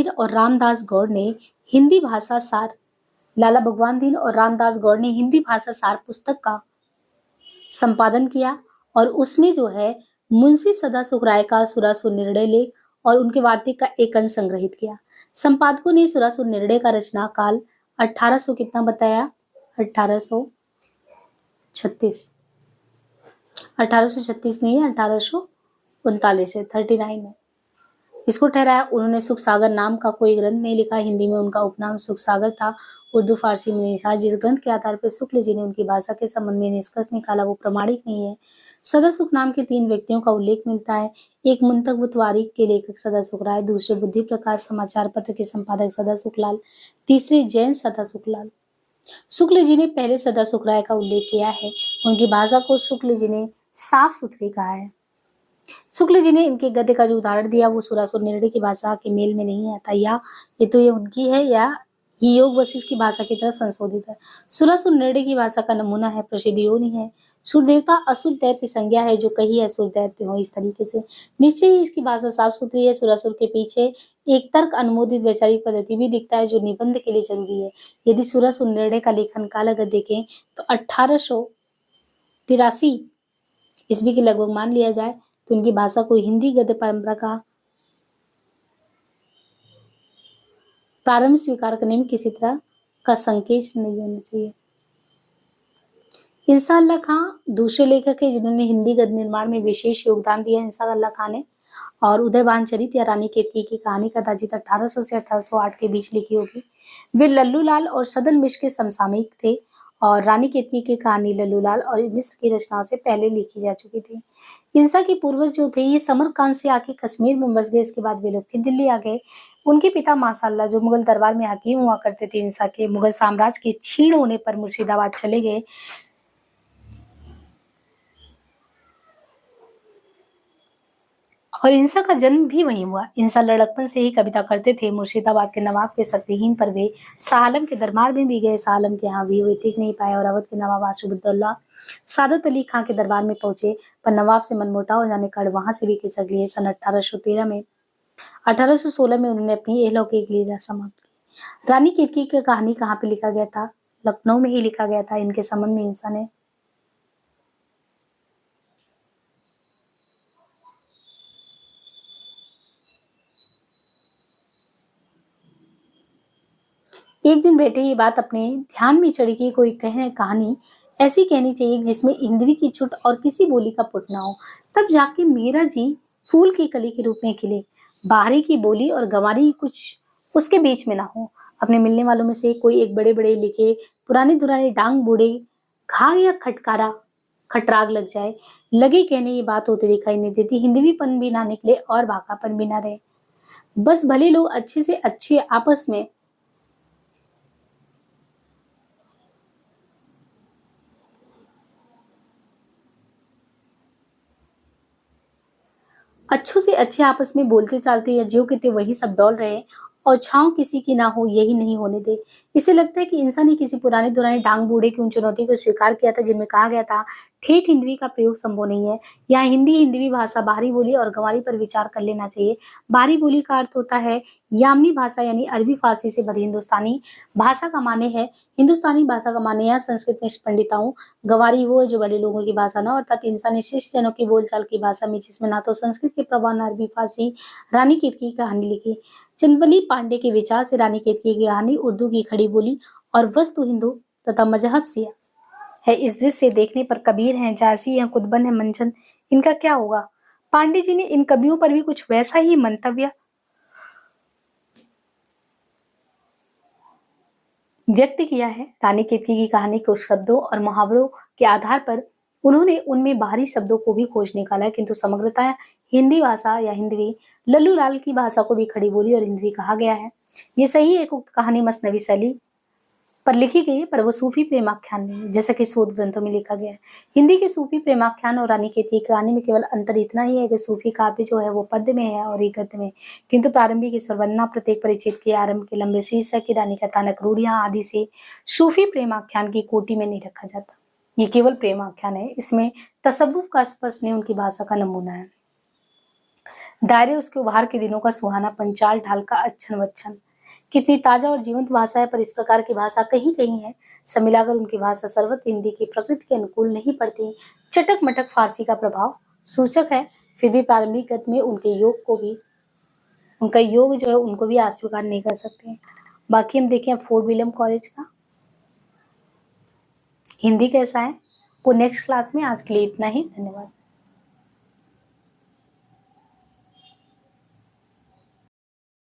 और रामदास गौड़ ने हिंदी भाषा सार पुस्तक का संपादन किया और उसमें जो है मुंशी सदा सुखराय का सुरासुर निर्णय लेख और उनके वार्तिक का एक अंश संग्रहित किया। संपादकों ने सुरासुर निर्णय का रचना काल 1800 कितना बताया, 1836 नहीं, 1839 है, 39 है। इसको ठहराया। उन्होंने सुख सागर नाम का कोई ग्रंथ नहीं लिखा। हिंदी में उनका उपनाम सुख सागर था, उर्दू फारसी में नहीं था। जिस ग्रंथ के आधार पर शुक्ल जी ने उनकी भाषा के संबंध में निष्कर्ष निकाला वो प्रमाणिक नहीं है। सदा सुख नाम के 3 व्यक्तियों का उल्लेख मिलता है। एक मुंतखब तारीख के लेखक सदा सुख राय, दूसरे बुद्धि प्रकाश समाचार पत्र के संपादक सदा सुखलाल, तीसरे जैन सदा सुखलाल। शुक्ल जी ने पहले सदा सुख राय का उल्लेख किया है। उनकी भाषा को शुक्ल जी ने साफ सुथरी कहा है। शुक्ल जी ने इनके गद्य का जो उदाहरण दिया वो सुरासुर निर्णय की भाषा के मेल में नहीं आता, या ये उनकी है या ये योग वशिष्ठ की भाषा की तरह संशोधित है। सुरासुर निर्णय की भाषा का नमूना है, प्रसिद्ध योनि है। सुर देवता असुर दैत्य संज्ञा है, जो कही असुर दैत्य हो, इस तरीके से निश्चय ही इसकी भाषा साफ सुथरी है। सुरासुर के पीछे एक तर्क अनुमोदित वैचारिक पद्धति भी दिखता है जो निबंध के लिए जरूरी है। यदि सुरासुर निर्णय का लेखन काल अगर देखें तो 1883 ईस्वी के लगभग मान लिया जाए तो उनकी भाषा को हिंदी गद्य परंपरा का प्रारंभ स्वीकार करने में किसी तरह का संकेत नहीं होना चाहिए। इंसा अल्लाह खां दूसरे लेखक है जिन्होंने हिंदी गद्य निर्माण में विशेष योगदान दिया। इंसा अल्लाह खां ने और उदयभान चरित या रानी केतकी की कहानी का दाजित 1800 से 1808 के बीच लिखी होगी। वे लल्लू लाल और सदल मिश्र के समसामयिक थे और रानी केतकी की कहानी लल्लू लाल और मिश्र की रचनाओं से पहले लिखी जा चुकी थी। इंसा के पूर्वज जो थे ये समरकांत से आके कश्मीर में बस गए। इसके बाद वे लोग फिर दिल्ली आ गए। उनके पिता माशाअल्लाह जो मुगल दरबार में हकीम हुआ करते थे, इंसा के मुगल साम्राज्य के क्षीण होने पर मुर्शिदाबाद चले गए। और इंसा का जन्म भी वहीं हुआ। इंसा लड़कपन से ही कविता करते थे। मुर्शिदाबाद के नवाब के शक्तिहीन पर वे शाह आलम के दरबार में भी गए। शाह आलम के यहाँ भी वे टिक नहीं पाए और अवध के नवाब आसिफउद्दौला सादत अली खां के दरबार में पहुंचे, पर नवाब से मनमुटाव हो जाने के कारण वहां से भी खिसक लिए। सन 1816 में उन्होंने अपनी अलौकिक लीला समाप्त की। रानी केतकी की कहानी कहाँ पे लिखा गया था? लखनऊ में ही लिखा गया था। इनके संबंध में इंसा ने एक दिन बैठे ये बात अपने ध्यान में चढ़ी कि कोई कहानी ऐसी कहनी चाहिए जिसमें इंद्री की छुट और किसी बोली का पुट ना हो, तब जाके मेरा जी फूल की कली के रूप में खिले। बाहरी की बोली और गंवारी कुछ उसके बीच में ना हो। अपने मिलने वालों में से कोई एक बड़े बड़े लिखे पुराने दुराने डांग बूढ़े घाघ या खटकारा खटराग लग जाए, लगे कहने ये बात होती दिखाई नहीं देती। हिंदवीपन भी ना निकले और भाकापन भी ना रहे। बस भले लोग अच्छे से अच्छे आपस में अच्छों से अच्छे आपस में बोलते चालते या ज्यों के त्यों वही सब डोल रहे और छांव किसी की ना हो, यही नहीं होने दे। इसे लगता है कि इंसान ने किसी पुराने दुराने डांग बूढ़े की उन चुनौती को स्वीकार किया था जिनमें कहा गया था ठेठ हिंदवी का प्रयोग संभव नहीं है। यहाँ हिंदी हिंदवी भाषा बाहरी बोली और गंवारी पर विचार कर लेना चाहिए। बाहरी बोली का अर्थ होता है यामनी भाषा यानी अरबी फारसी से बनी हिंदुस्तानी भाषा का माने है। हिंदुस्तानी भाषा का माने यहाँ संस्कृत निष्पंडिताओं। गंवारी वो है जो भले लोगों की भाषा ना, अर्थात इंसानी शिष्ट जनों की बोलचाल की भाषा में जिसमें ना तो संस्कृत के प्रभाव न अरबी फारसी। रानी केतकी की कहानी लिखी चंदबली पांडे के विचार से रानी केतकी की कहानी उर्दू की खड़ी बोली और वस्तु हिंदू तथा मजहब सिया है। इस दृश्य से देखने पर कबीर हैं, जासी हैं, कुतुबन है, मंचन, इनका क्या होगा? पांडे जी ने इन कवियों पर भी कुछ वैसा ही मंतव्य व्यक्त किया है। रानी केतकी की कहानी को शब्दों और मुहावरों के आधार पर उन्होंने उनमें बाहरी शब्दों को भी खोज निकाला है, किंतु समग्रता हिंदी भाषा या हिंदवी लल्लू लाल की भाषा को भी खड़ी बोली और हिंदवी कहा गया है। ये सही एक उक्त कहानी मसनवी शैली पर लिखी गई है, पर वो सूफी प्रेमाख्यान नहीं है जैसा कि शोध ग्रंथों में लिखा गया है। हिंदी के सूफी प्रेमाख्यान और रानी केतकी की कहानी में केवल अंतर इतना ही है कि सूफी काव्य जो है वो पद्य में है और ये गद्य में, किंतु प्रारंभिक स्वरवंदना प्रत्येक परिच्छेद के आरंभ के लंबे शीर्षक की रानी कथानक रूढ़ियां आदि से सूफी प्रेमाख्यान की कोटि में नहीं रखा जाता। ये केवल प्रेमाख्यान है। इसमें तसव्वुफ का स्पर्श नहीं, उनकी भाषा का नमूना है। दायरे उसके उभार के दिनों का सुहाना पंचाल ढाल का अच्छन वच्छन। कितनी ताजा और जीवंत भाषा है, पर इस प्रकार की भाषा कहीं कहीं है। सब मिलाकर उनकी भाषा सर्वत्र हिंदी की प्रकृति के अनुकूल नहीं पड़ती। चटक मटक फारसी का प्रभाव सूचक है। फिर भी प्रारंभिक गद्य में उनके योग को भी उनका योग जो है उनको भी अस्वीकार नहीं कर सकते। बाकी हम देखें फोर्ट विलियम कॉलेज का हिंदी कैसा है वो नेक्स्ट क्लास में। आज के लिए इतना ही, धन्यवाद।